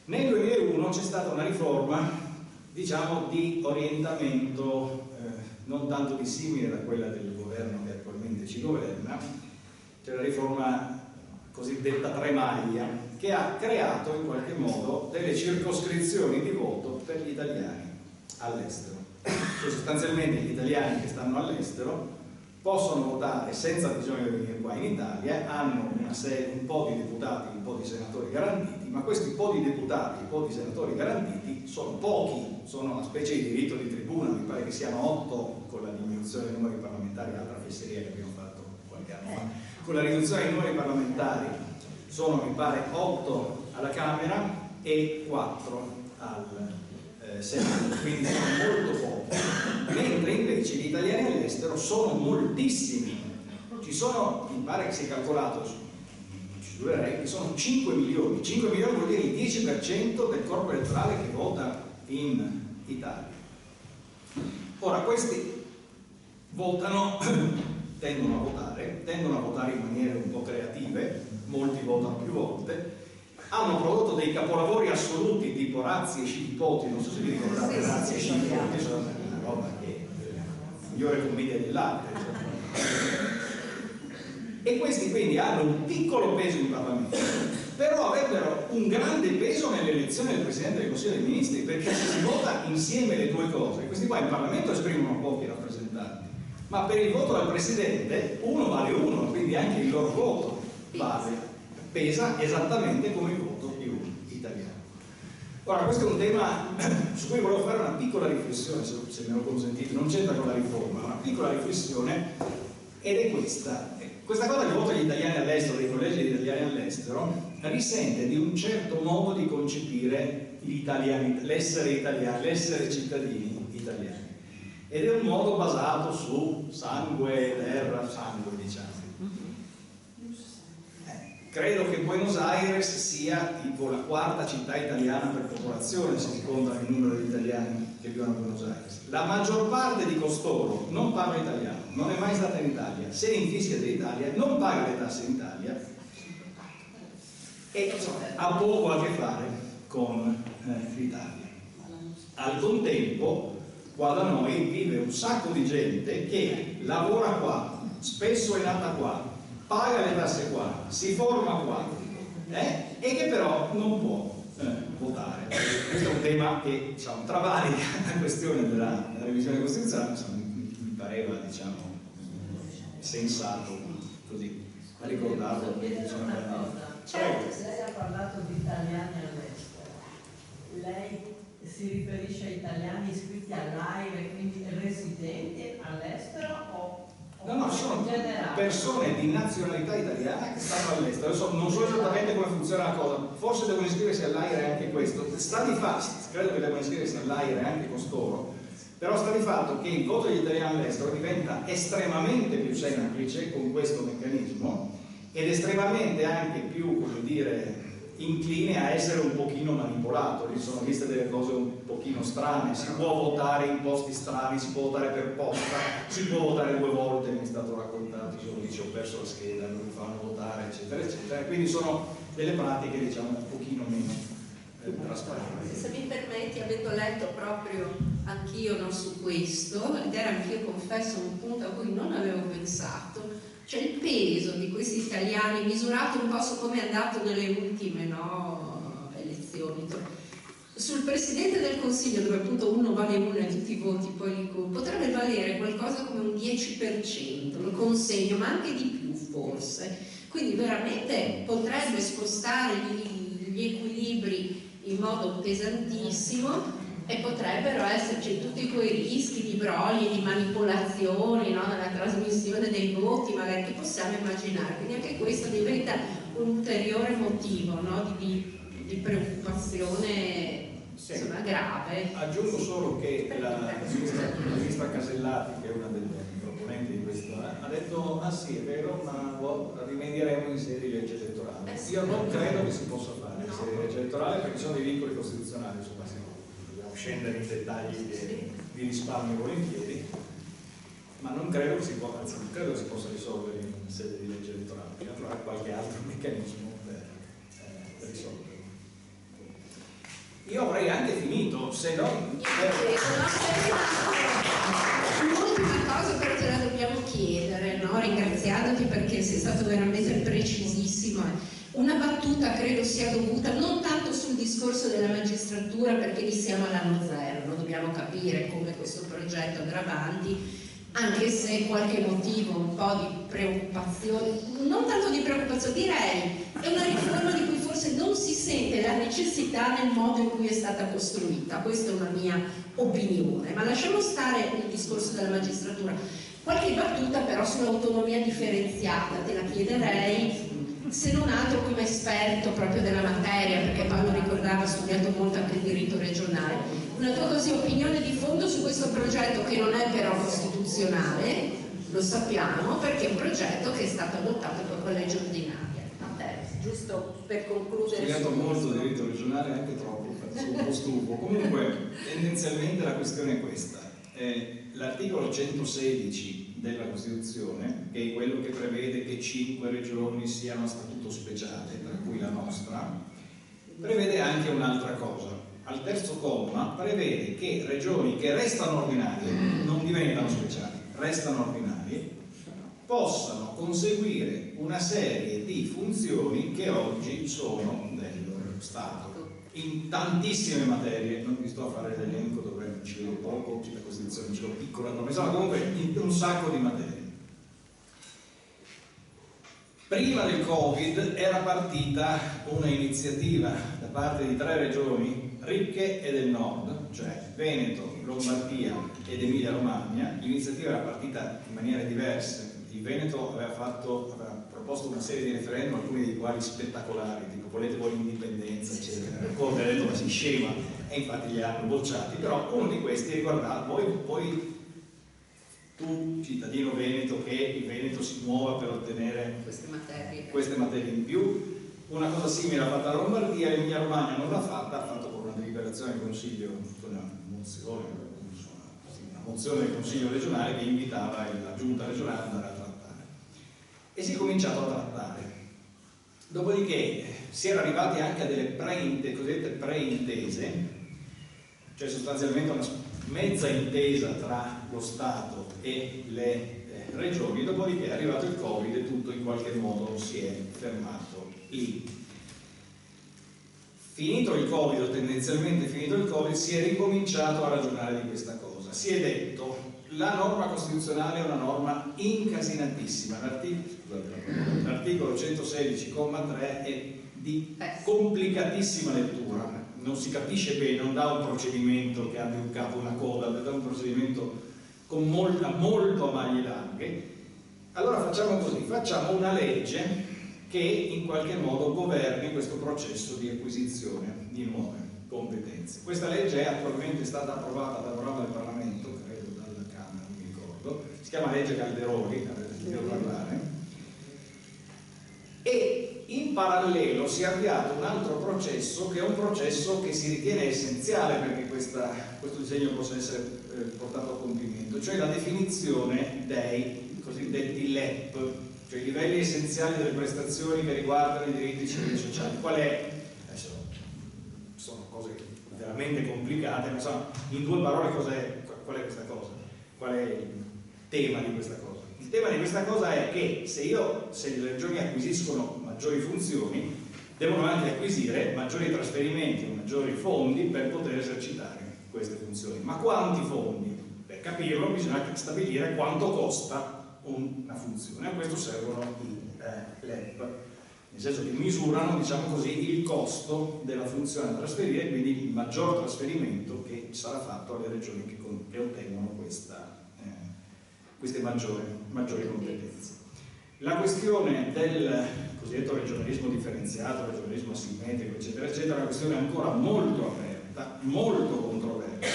Nel 2001 c'è stata una riforma, diciamo, di orientamento non tanto dissimile da quella del governo che attualmente ci governa. C'è la riforma cosiddetta Tremaglia, che ha creato in qualche modo delle circoscrizioni di voto per gli italiani all'estero. Cioè, sostanzialmente gli italiani che stanno all'estero possono votare senza bisogno di venire qua in Italia, hanno un po' di deputati, un po' di senatori garantiti, ma questi po' di deputati, un po' di senatori garantiti sono pochi, sono una specie di diritto di tribuna, mi pare che siano 8 con la diminuzione dei numeri parlamentari, l'altra fesseria che abbiamo fatto qualche anno fa. Con la riduzione dei numeri parlamentari sono, mi pare, 8 alla Camera e 4 al Senato, quindi sono molto pochi, mentre invece gli italiani all'estero sono moltissimi. Ci sono, mi pare che sia calcolato, ci durerei, che sono 5 milioni. 5 milioni vuol dire il 10% del corpo elettorale che vota in Italia. Ora, questi tendono a votare in maniere un po' creative, molti votano più volte, hanno prodotto dei capolavori assoluti tipo Razzi e Scipipotti, non so se vi ricordate Razzi e Scipipotti, sono una roba che è la migliore commedia dell'arte. E questi quindi hanno un piccolo peso in Parlamento, però avrebbero un grande peso nell'elezione del Presidente del Consiglio dei Ministri, perché se si vota insieme le due cose, questi qua in Parlamento esprimono pochi rappresentanti, ma per il voto del Presidente uno vale uno, quindi anche il loro voto pesa esattamente come il voto di un italiano. Ora, questo è un tema su cui volevo fare una piccola riflessione, se me lo consentite, non c'entra con la riforma, ma una piccola riflessione, ed è questa. Questa cosa del voto degli italiani all'estero, dei collegi degli italiani all'estero, risente di un certo modo di concepire l'essere italiani, l'essere cittadini italiani. Ed è un modo basato su sangue, terra, sangue, diciamo. Credo che Buenos Aires sia tipo la quarta città italiana per popolazione, se si conta il numero di italiani che vivono a Buenos Aires. La maggior parte di costoro non parla italiano, non è mai stata in Italia, se ne infischia dell'Italia, non paga le tasse in Italia e ha poco a che fare con l'Italia. Al contempo, qua da noi vive un sacco di gente che lavora qua, spesso è nata qua, paga le tasse qua, si forma qua, e che però non può votare. Questo è un tema che, diciamo, travalica la questione della revisione costituzionale, insomma, mi pareva, diciamo, sensato così ricordarlo. Lei ha parlato di italiani all'estero. Lei si riferisce a italiani iscritti all'AIRE, quindi residenti all'estero o No, sono in generale? persone di nazionalità italiana che stanno all'estero. Adesso non so esattamente come funziona la cosa, forse devono iscriversi all'AIRE anche questo. Sta di fatto, credo che devono iscriversi all'AIRE anche costoro, però sta di fatto che il voto degli italiani all'estero diventa estremamente più semplice con questo meccanismo ed estremamente anche più, come dire, incline a essere un pochino manipolato. Lì sono viste delle cose un pochino strane, si può votare in posti strani, si può votare per posta, si può votare 2 volte, mi è stato raccontato, solo dice ho perso la scheda, non mi fanno votare, eccetera, eccetera. Quindi sono delle pratiche, diciamo, un pochino meno trasparenti. Se mi permetti, avendo letto proprio anch'io su questo, ed era anch'io, confesso, un punto a cui non avevo pensato, cioè il peso di questi italiani misurato un po' su come è andato nelle ultime elezioni. Sul Presidente del Consiglio, dove appunto uno vale uno e tutti i voti poi li potrebbe valere qualcosa come un 10%, lo consegno, ma anche di più forse. Quindi veramente potrebbe spostare gli equilibri in modo pesantissimo e potrebbero esserci tutti quei rischi di brogli, di manipolazioni, nella trasmissione dei voti, magari, che possiamo immaginare. Quindi anche questo diventa un ulteriore motivo di preoccupazione, insomma, grave. Aggiungo solo che la ministra Casellati, che è una delle proponenti di questo, ha detto ah sì, è vero, ma rimedieremo in sede di legge elettorale. Io non credo che si possa fare in sede di legge elettorale perché ci sono dei vincoli costituzionali, insomma, dobbiamo scendere in dettagli che vi risparmio volentieri, ma non credo che si possa, anzi non credo che si possa risolvere in sede di legge elettorale, bisogna trovare qualche altro meccanismo per risolverlo. Io avrei anche finito, se non... Un'ultima cosa però te la dobbiamo chiedere, ringraziandoti perché sei stato veramente precisissimo. Una battuta credo sia dovuta non tanto sul discorso della magistratura, perché lì siamo all'anno zero, non dobbiamo capire come questo progetto andrà avanti, anche se qualche motivo, un po' di preoccupazione, non tanto di preoccupazione, direi è una riforma di cui forse non si sente la necessità nel modo in cui è stata costruita. Questa è una mia opinione, ma lasciamo stare il discorso della magistratura. Qualche battuta però sull'autonomia differenziata te la chiederei, se non altro come esperto proprio della materia, perché Paolo ricordava, ha studiato molto anche il diritto regionale. Una tua così opinione di fondo su questo progetto, che non è però costituzionale, lo sappiamo, perché è un progetto che è stato adottato con legge ordinaria. Giusto per concludere. Ho studiato molto il diritto regionale, anche troppo, sono un po' stufo. Comunque, tendenzialmente la questione è questa. L'articolo 116 della Costituzione, che è quello che prevede che 5 regioni siano a statuto speciale, tra cui la nostra, prevede anche un'altra cosa. Al terzo comma prevede che regioni che restano ordinarie, non diventano speciali, restano ordinarie, possano conseguire una serie di funzioni che oggi sono dello Stato, in tantissime materie. Non vi sto a fare l'elenco dove ci vedo poco, la Costituzione ce l'ho piccola, non mi sa, comunque in un sacco di materie. Prima del Covid era partita una iniziativa da parte di 3 regioni ricche e del nord, cioè Veneto, Lombardia ed Emilia Romagna. L'iniziativa era partita in maniere diverse. Il Veneto aveva proposto una serie di referendum, alcuni dei quali spettacolari, tipo volete voi l'indipendenza, eccetera. Il Conte ha detto ma si scema, e infatti li hanno bocciati, però uno di questi riguardava voi tu, cittadino veneto, che il Veneto si muova per ottenere queste materie in più. Una cosa simile ha fatta la Lombardia, l'Emilia Romagna non l'ha fatta, ha fatto con una deliberazione del Consiglio, una mozione del Consiglio regionale che invitava la giunta regionale ad andare a trattare. E si è cominciato a trattare. Dopodiché si era arrivati anche a delle cosiddette preintese, cioè sostanzialmente una mezza intesa tra lo Stato e le regioni, dopodiché è arrivato il Covid e tutto in qualche modo si è fermato lì. Finito il Covid, o tendenzialmente finito il Covid, si è ricominciato a ragionare di questa cosa. Si è detto la norma costituzionale è una norma incasinatissima. L'articolo 116,3 è di complicatissima lettura, non si capisce bene, non dà un procedimento che abbia un capo, una coda, dà un procedimento con molto a maglie larghe. Allora facciamo così, facciamo una legge che in qualche modo governi questo processo di acquisizione di nuove competenze. Questa legge è attualmente stata approvata dal Parlamento, credo dalla Camera, non mi ricordo, si chiama legge Calderoli, avete sentito parlare, e in parallelo si è avviato un altro processo che è un processo che si ritiene essenziale perché questo disegno possa essere portato a compimento, cioè la definizione dei cosiddetti LEP, cioè i livelli essenziali delle prestazioni che riguardano i diritti civili e sociali. Qual è? Adesso sono cose veramente complicate, ma insomma, in due parole qual è questa cosa? Qual è il tema di questa cosa? Il tema di questa cosa è che se le regioni acquisiscono maggiori funzioni, devono anche acquisire maggiori trasferimenti, maggiori fondi per poter esercitare queste funzioni. Ma quanti fondi? Per capirlo bisogna stabilire quanto costa una funzione. A questo servono i LEP, nel senso che misurano, diciamo così, il costo della funzione da trasferire, quindi il maggior trasferimento che sarà fatto alle regioni che ottengono queste maggiori competenze. La questione del cosiddetto regionalismo differenziato, regionalismo asimmetrico, eccetera, eccetera, è una questione ancora molto aperta, molto controversa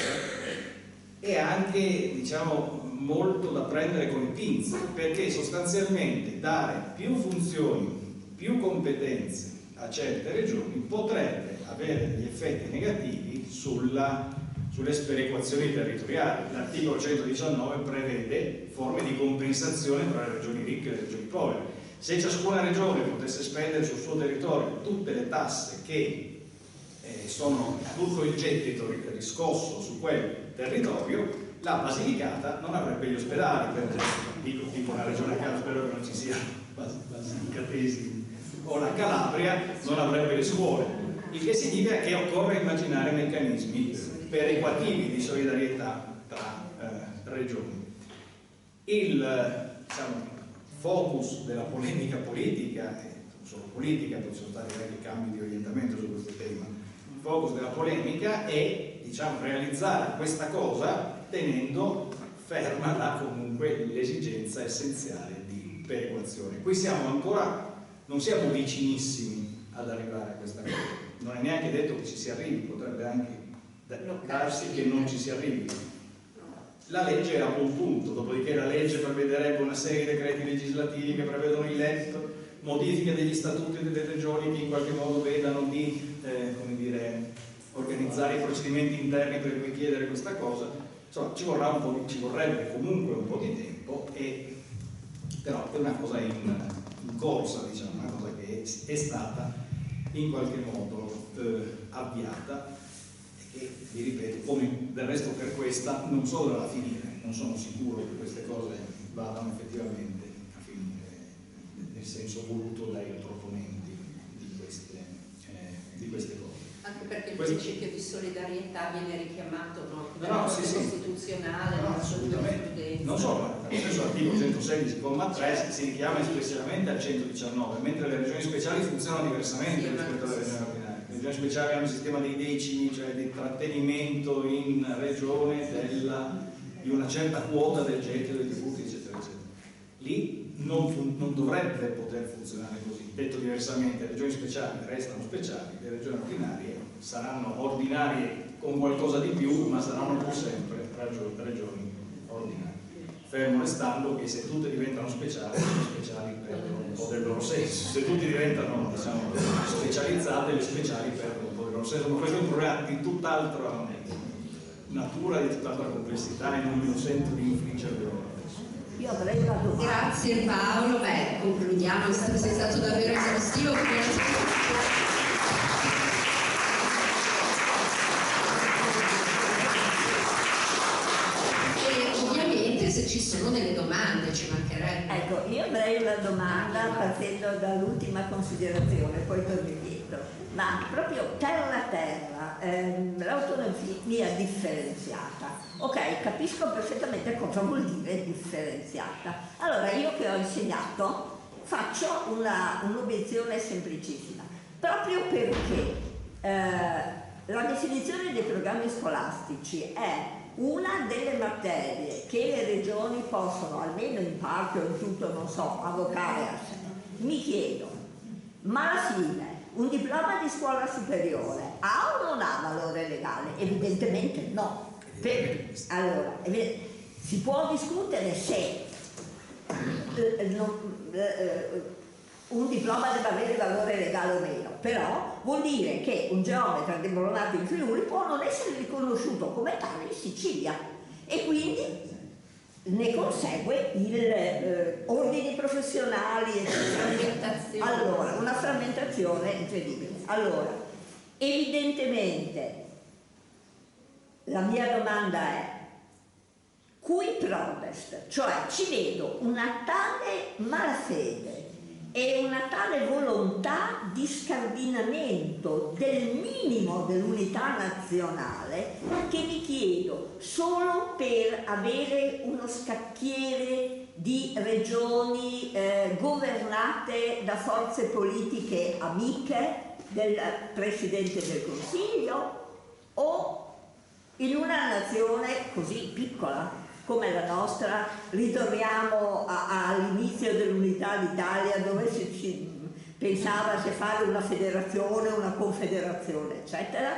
e anche, diciamo, molto da prendere con le pinze, perché sostanzialmente dare più funzioni, più competenze a certe regioni potrebbe avere degli effetti negativi sulle sperequazioni territoriali. L'articolo 119 prevede forme di compensazione tra le regioni ricche e le regioni povere. Se ciascuna regione potesse spendere sul suo territorio tutte le tasse che sono tutto il gettito riscosso su quel territorio, la Basilicata non avrebbe gli ospedali, per esempio, tipo una regione a caso, spero che non ci sia basilicatesi, o la Calabria non avrebbe le scuole, il che significa che occorre immaginare meccanismi perequativi di solidarietà tra regioni. Il focus della polemica politica, non solo politica, poi ci sono stati anche cambi di orientamento su questo tema, il focus della polemica è, diciamo, realizzare questa cosa tenendo ferma comunque l'esigenza essenziale di perequazione. Qui non siamo vicinissimi ad arrivare a questa cosa, non è neanche detto che ci si arrivi, potrebbe anche darsi che non ci si arrivi. La legge è a buon punto, dopodiché la legge prevederebbe una serie di decreti legislativi che prevedono i LEP, modifiche degli statuti delle regioni che in qualche modo vedano di organizzare i procedimenti interni per richiedere questa cosa. Insomma, ci vorrebbe comunque un po' di tempo, però è una cosa in corsa, diciamo, una cosa che è stata in qualche modo avviata e che, vi ripeto, come del resto per questa non so dove va a finire, non sono sicuro che queste cose vadano effettivamente a finire nel senso voluto dai proponenti di queste cose. Anche perché il principio di solidarietà viene richiamato costituzionale, assolutamente. Non solo, lo stesso articolo 116,3 si richiama specialmente al 119, mentre le regioni speciali funzionano diversamente rispetto alle regioni ordinarie. Le regioni speciali hanno il sistema dei decimi, cioè di trattenimento in regione di una certa quota del gettito dei tributi, eccetera, eccetera. Lì non dovrebbe poter funzionare così. Detto diversamente, le regioni speciali restano speciali, le regioni ordinarie saranno ordinarie con qualcosa di più, ma saranno pur sempre regioni ordinarie. Fermo restando che se tutte diventano speciali, le speciali perdono un po' del loro senso. Se tutte diventano, diciamo, specializzate, le speciali perdono un po' del loro senso. Ma questo è un problema di tutt'altra natura, di tutt'altra complessità, e non me lo sento di infliggerlo. Grazie Paolo, concludiamo, sei stato davvero esaustivo. E ovviamente se ci sono delle domande, ci mancherebbe. Ecco, io avrei una domanda partendo dall'ultima considerazione, poi torno indietro. Ma proprio terra, l'autonomia differenziata. Ok, capisco perfettamente cosa vuol dire differenziata. Allora, io che ho insegnato faccio un'obiezione semplicissima. Proprio perché la definizione dei programmi scolastici è una delle materie che le regioni possono, almeno in parte o in tutto, non so, avocare a sé. Mi chiedo, ma alla fine un diploma di scuola superiore ha o non ha valore legale? Evidentemente no. Allora, si può discutere se un diploma deve avere valore legale o meno, però vuol dire che un geometra diplomato in Friuli può non essere riconosciuto come tale in Sicilia e quindi ne consegue ordini professionali, allora una frammentazione incredibile. Allora, evidentemente la mia domanda è cui prodest, cioè ci vedo una tale malafede e una tale volontà di scardinamento del minimo dell'unità nazionale che mi chiedo, solo per avere uno scacchiere di regioni governate da forze politiche amiche del Presidente del Consiglio, o in una nazione così piccola come la nostra ritorniamo all'inizio dell'unità d'Italia, dove si pensava se fare una federazione, una confederazione, eccetera.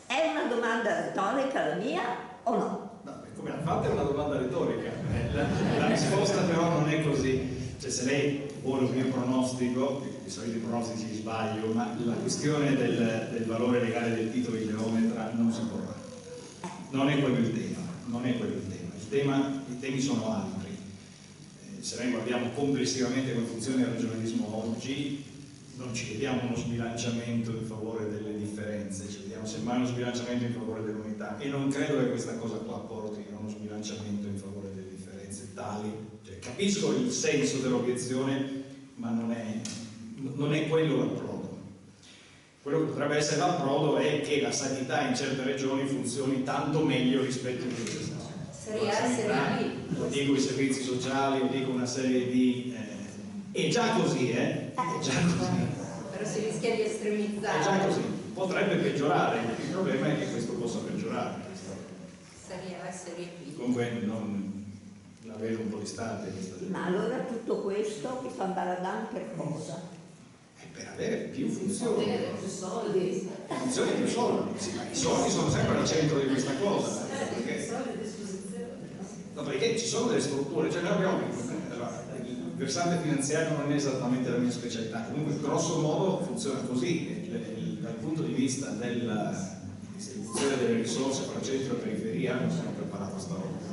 È una domanda retorica la mia o no? No, come l'ha fatta è una domanda retorica, la risposta però non è così. Cioè, se lei vuole un mio pronostico, di solito i pronostici sbaglio, ma la questione del valore legale del titolo di geometra non si porrà. Non è quello il tema, non è quello il tema. I temi sono altri. Se noi guardiamo complessivamente come funziona il regionalismo oggi, non ci vediamo uno sbilanciamento in favore delle differenze, ci vediamo semmai uno sbilanciamento in favore dell'unità, e non credo che questa cosa qua porti a uno sbilanciamento in favore delle differenze tali. Cioè, capisco il senso dell'obiezione, ma non è quello l'approdo. Quello che potrebbe essere l'approdo è che la sanità in certe regioni funzioni tanto meglio rispetto a queste. O dico i servizi sociali, o dico una serie di... è già così, è già così. Però si rischia di estremizzare. È già così, potrebbe peggiorare, il problema è che questo possa peggiorare. Serie A e Serie B. Comunque non la vedo un po' distante questa. Ma allora tutto questo mi fa baradan per cosa? Per avere più funzioni. Più soldi. Funzioni più soldi. Sì, ma i soldi sono sempre al centro di questa cosa. Perché ci sono delle strutture, cioè noi abbiamo il versante finanziario non è esattamente la mia specialità, comunque grosso modo funziona così, dal punto di vista della distribuzione delle risorse fra centro e periferia non sono preparato stavolta.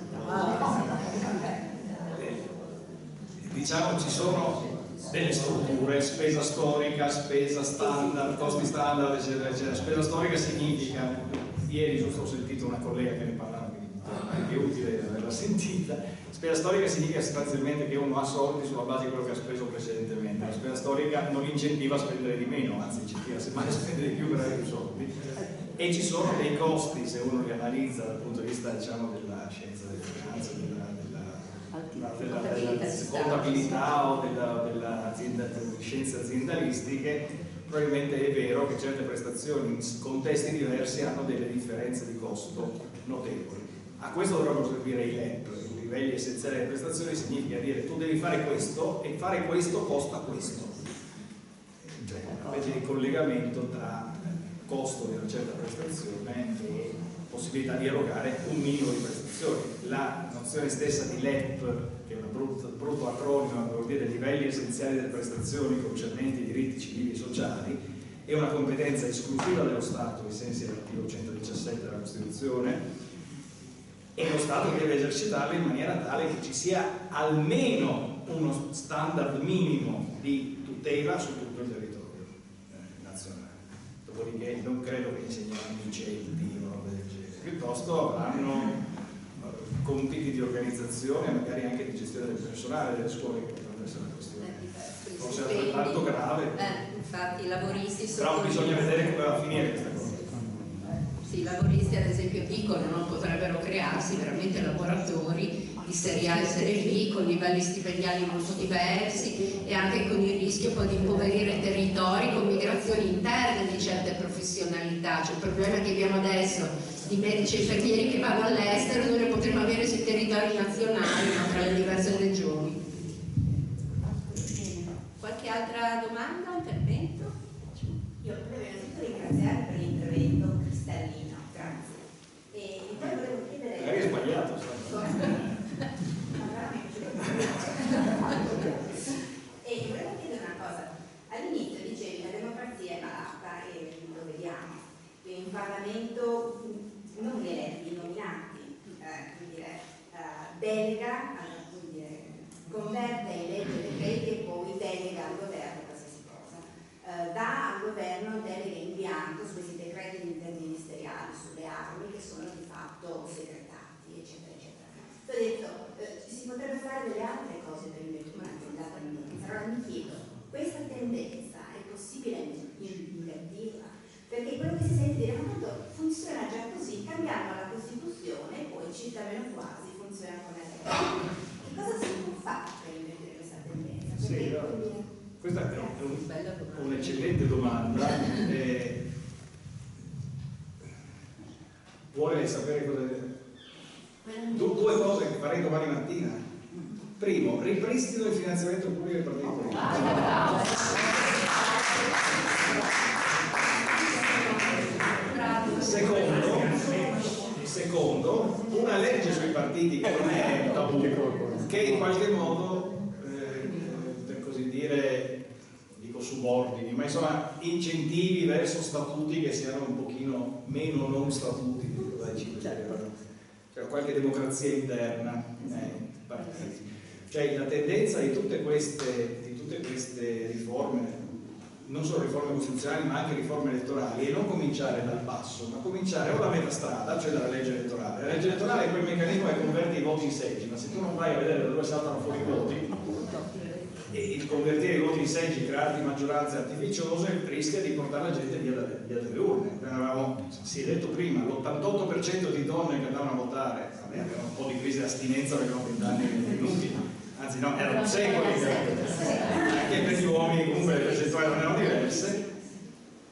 Diciamo ci sono delle strutture, spesa storica, spesa standard, costi standard, eccetera, eccetera. Spesa storica significa, ieri giusto ho sentito una collega che ne parlava, è utile averla sentita. Spesa storica significa sostanzialmente che uno ha soldi sulla base di quello che ha speso precedentemente. La spesa storica non incentiva a spendere di meno, anzi incentiva semmai a spendere di più per avere più soldi. E ci sono dei costi, se uno li analizza dal punto di vista, diciamo, della scienza delle finanze, della contabilità o delle scienze aziendalistiche, probabilmente è vero che certe prestazioni in contesti diversi hanno delle differenze di costo notevoli. A questo dovrebbero servire i LEP, i livelli essenziali delle prestazioni. Significa dire tu devi fare questo e fare questo costa questo. Cioè una specie di collegamento tra costo di una certa prestazione e possibilità di erogare un minimo di prestazioni. La nozione stessa di LEP, che è un brutto acronimo, vuol dire livelli essenziali delle prestazioni concernenti i diritti civili e sociali, è una competenza esclusiva dello Stato ai sensi dell'articolo 117 della Costituzione, e lo Stato deve esercitarla in maniera tale che ci sia almeno uno standard minimo di tutela su tutto il territorio nazionale. Dopodiché non credo che insegneranno i CELTI o roba del genere, piuttosto avranno compiti di organizzazione e magari anche di gestione del personale delle scuole, che potrebbe essere una questione forse altrettanto grave. Infatti i lavoristi sono... Però bisogna vedere come va a finire questa cosa. Sì, i lavoristi ad esempio dicono, no? Potrebbero crearsi veramente laboratori di serie A e serie B con livelli stipendiali molto diversi e anche con il rischio poi di impoverire territori con migrazioni interne di certe professionalità. Cioè il problema che abbiamo adesso di medici e infermieri che vanno all'estero noi lo potremo avere sui territori nazionali, no? Tra le diverse regioni. Qualche altra domanda o intervento? Io volevo innanzitutto ringraziare per l'intervento cristallino, grazie. E poi volevo chiedere... Magari è sbagliato, E volevo chiedere una cosa. All'inizio dicevi la democrazia è malata e lo vediamo. In Parlamento non gli eletti, nominati, delega, converte in legge decreti e poi delega al governo qualsiasi cosa. Dà al governo delega in bianco su questi decreti interministeriali sulle armi che sono di fatto segretati, eccetera, eccetera. Ho detto, si potrebbe fare delle altre cose per invertire la tendenza. Allora mi chiedo, questa tendenza è possibile invertirla? Perché quello che si sente dire, ma tanto funziona già così, cambiamo la Costituzione e poi circa meno quasi funziona come adesso. Che cosa si può fare per invertire questa tendenza? Sì, questa è un'eccellente domanda. Vuole sapere cosa... Due cose che farei domani mattina. Primo, ripristino il finanziamento pubblico del partito politico. Secondo, una legge sui partiti che non è tabù, che in qualche modo, per così dire, dico subordini, ma insomma incentivi verso statuti che siano un pochino meno non statuti, cioè qualche democrazia interna nei partiti. Cioè la tendenza di tutte queste riforme, non solo riforme costituzionali ma anche riforme elettorali, è non cominciare dal basso, ma cominciare o da metà strada, cioè dalla legge elettorale. La legge elettorale è quel meccanismo che converte i voti in seggi, ma se tu non vai a vedere da dove saltano fuori i voti, e il convertire i voti in seggi, crearti maggioranze artificiose, rischia di portare la gente via dalle urne. Si è detto prima, l'88% di donne che andavano a votare, avevano un po' di crisi di astinenza perché erano 20 anni venuti, anzi no, erano secoli, anche per gli uomini comunque le percentuali non erano diverse,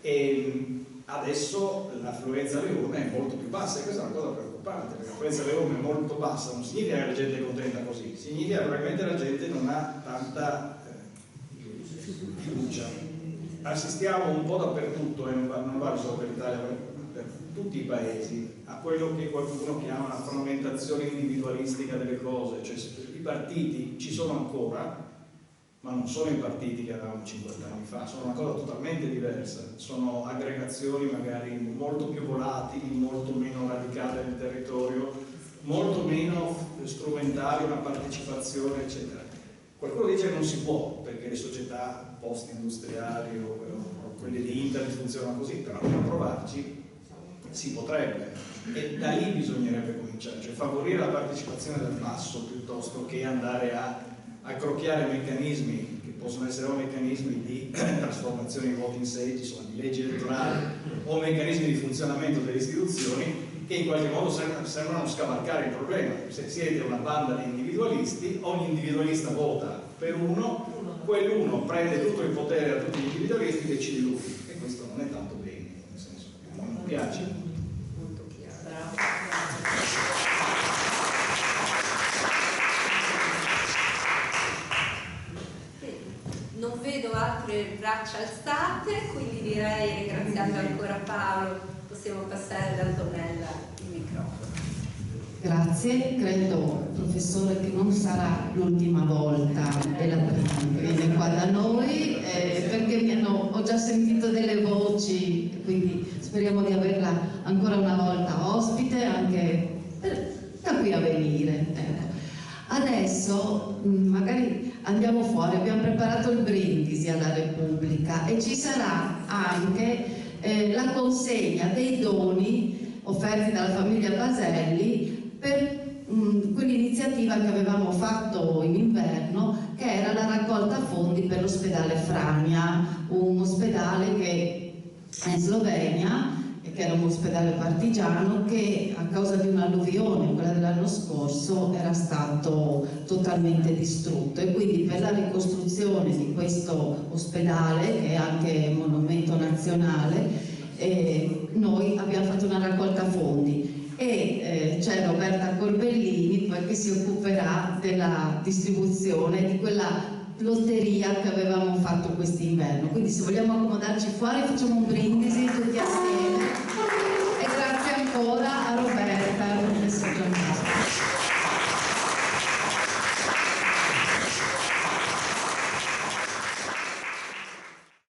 e adesso l'affluenza alle urne è molto più bassa, e questa è una cosa preoccupante, perché l'affluenza alle urne è molto bassa, non significa che la gente è contenta così, significa che probabilmente la gente non ha tanta fiducia. Assistiamo un po' dappertutto, e non vale solo per l'Italia, per tutti i paesi, a quello che qualcuno chiama una frammentazione individualistica delle cose, cioè i partiti ci sono ancora, ma non sono i partiti che avevamo 50 anni fa, sono una cosa totalmente diversa, sono aggregazioni magari molto più volatili, molto meno radicate nel territorio, molto meno strumentali, una partecipazione, eccetera. Qualcuno dice che non si può, perché le società post-industriali o quelle di internet funzionano così, però per provarci si potrebbe, e da lì bisognerebbe cominciare, cioè favorire la partecipazione dal basso piuttosto che andare a accrocchiare meccanismi che possono essere o meccanismi di trasformazione di voti in seggi, insomma di leggi elettorali, o meccanismi di funzionamento delle istituzioni che in qualche modo sembrano scavalcare il problema. Se siete una banda di individualisti, ogni individualista vota per uno, quell'uno prende tutto il potere a tutti gli individualisti e decide lui, e questo non è tanto bene, nel senso che non mi piace. Molto chiaro. Non vedo altre braccia alzate, quindi direi, ringraziando ancora Paolo, possiamo passare ad Antonella il microfono. Grazie, credo professore che non sarà l'ultima volta, è la prima che viene qua da noi, perché ho già sentito delle voci, quindi speriamo di averla ancora una volta ospite, anche da qui a venire. Adesso magari andiamo fuori, abbiamo preparato il brindisi alla Repubblica e ci sarà anche la consegna dei doni offerti dalla famiglia Baselli per l'ospedale Franja, un ospedale che è in Slovenia, che era un ospedale partigiano che a causa di un'alluvione, quella dell'anno scorso, era stato totalmente distrutto, e quindi per la ricostruzione di questo ospedale, che è anche monumento nazionale, noi abbiamo fatto una raccolta fondi e c'è Roberta Corbellini poi che si occuperà della distribuzione di quella lotteria che avevamo fatto quest'inverno. Quindi se vogliamo accomodarci fuori facciamo un brindisi tutti assieme, e grazie ancora a Roberta.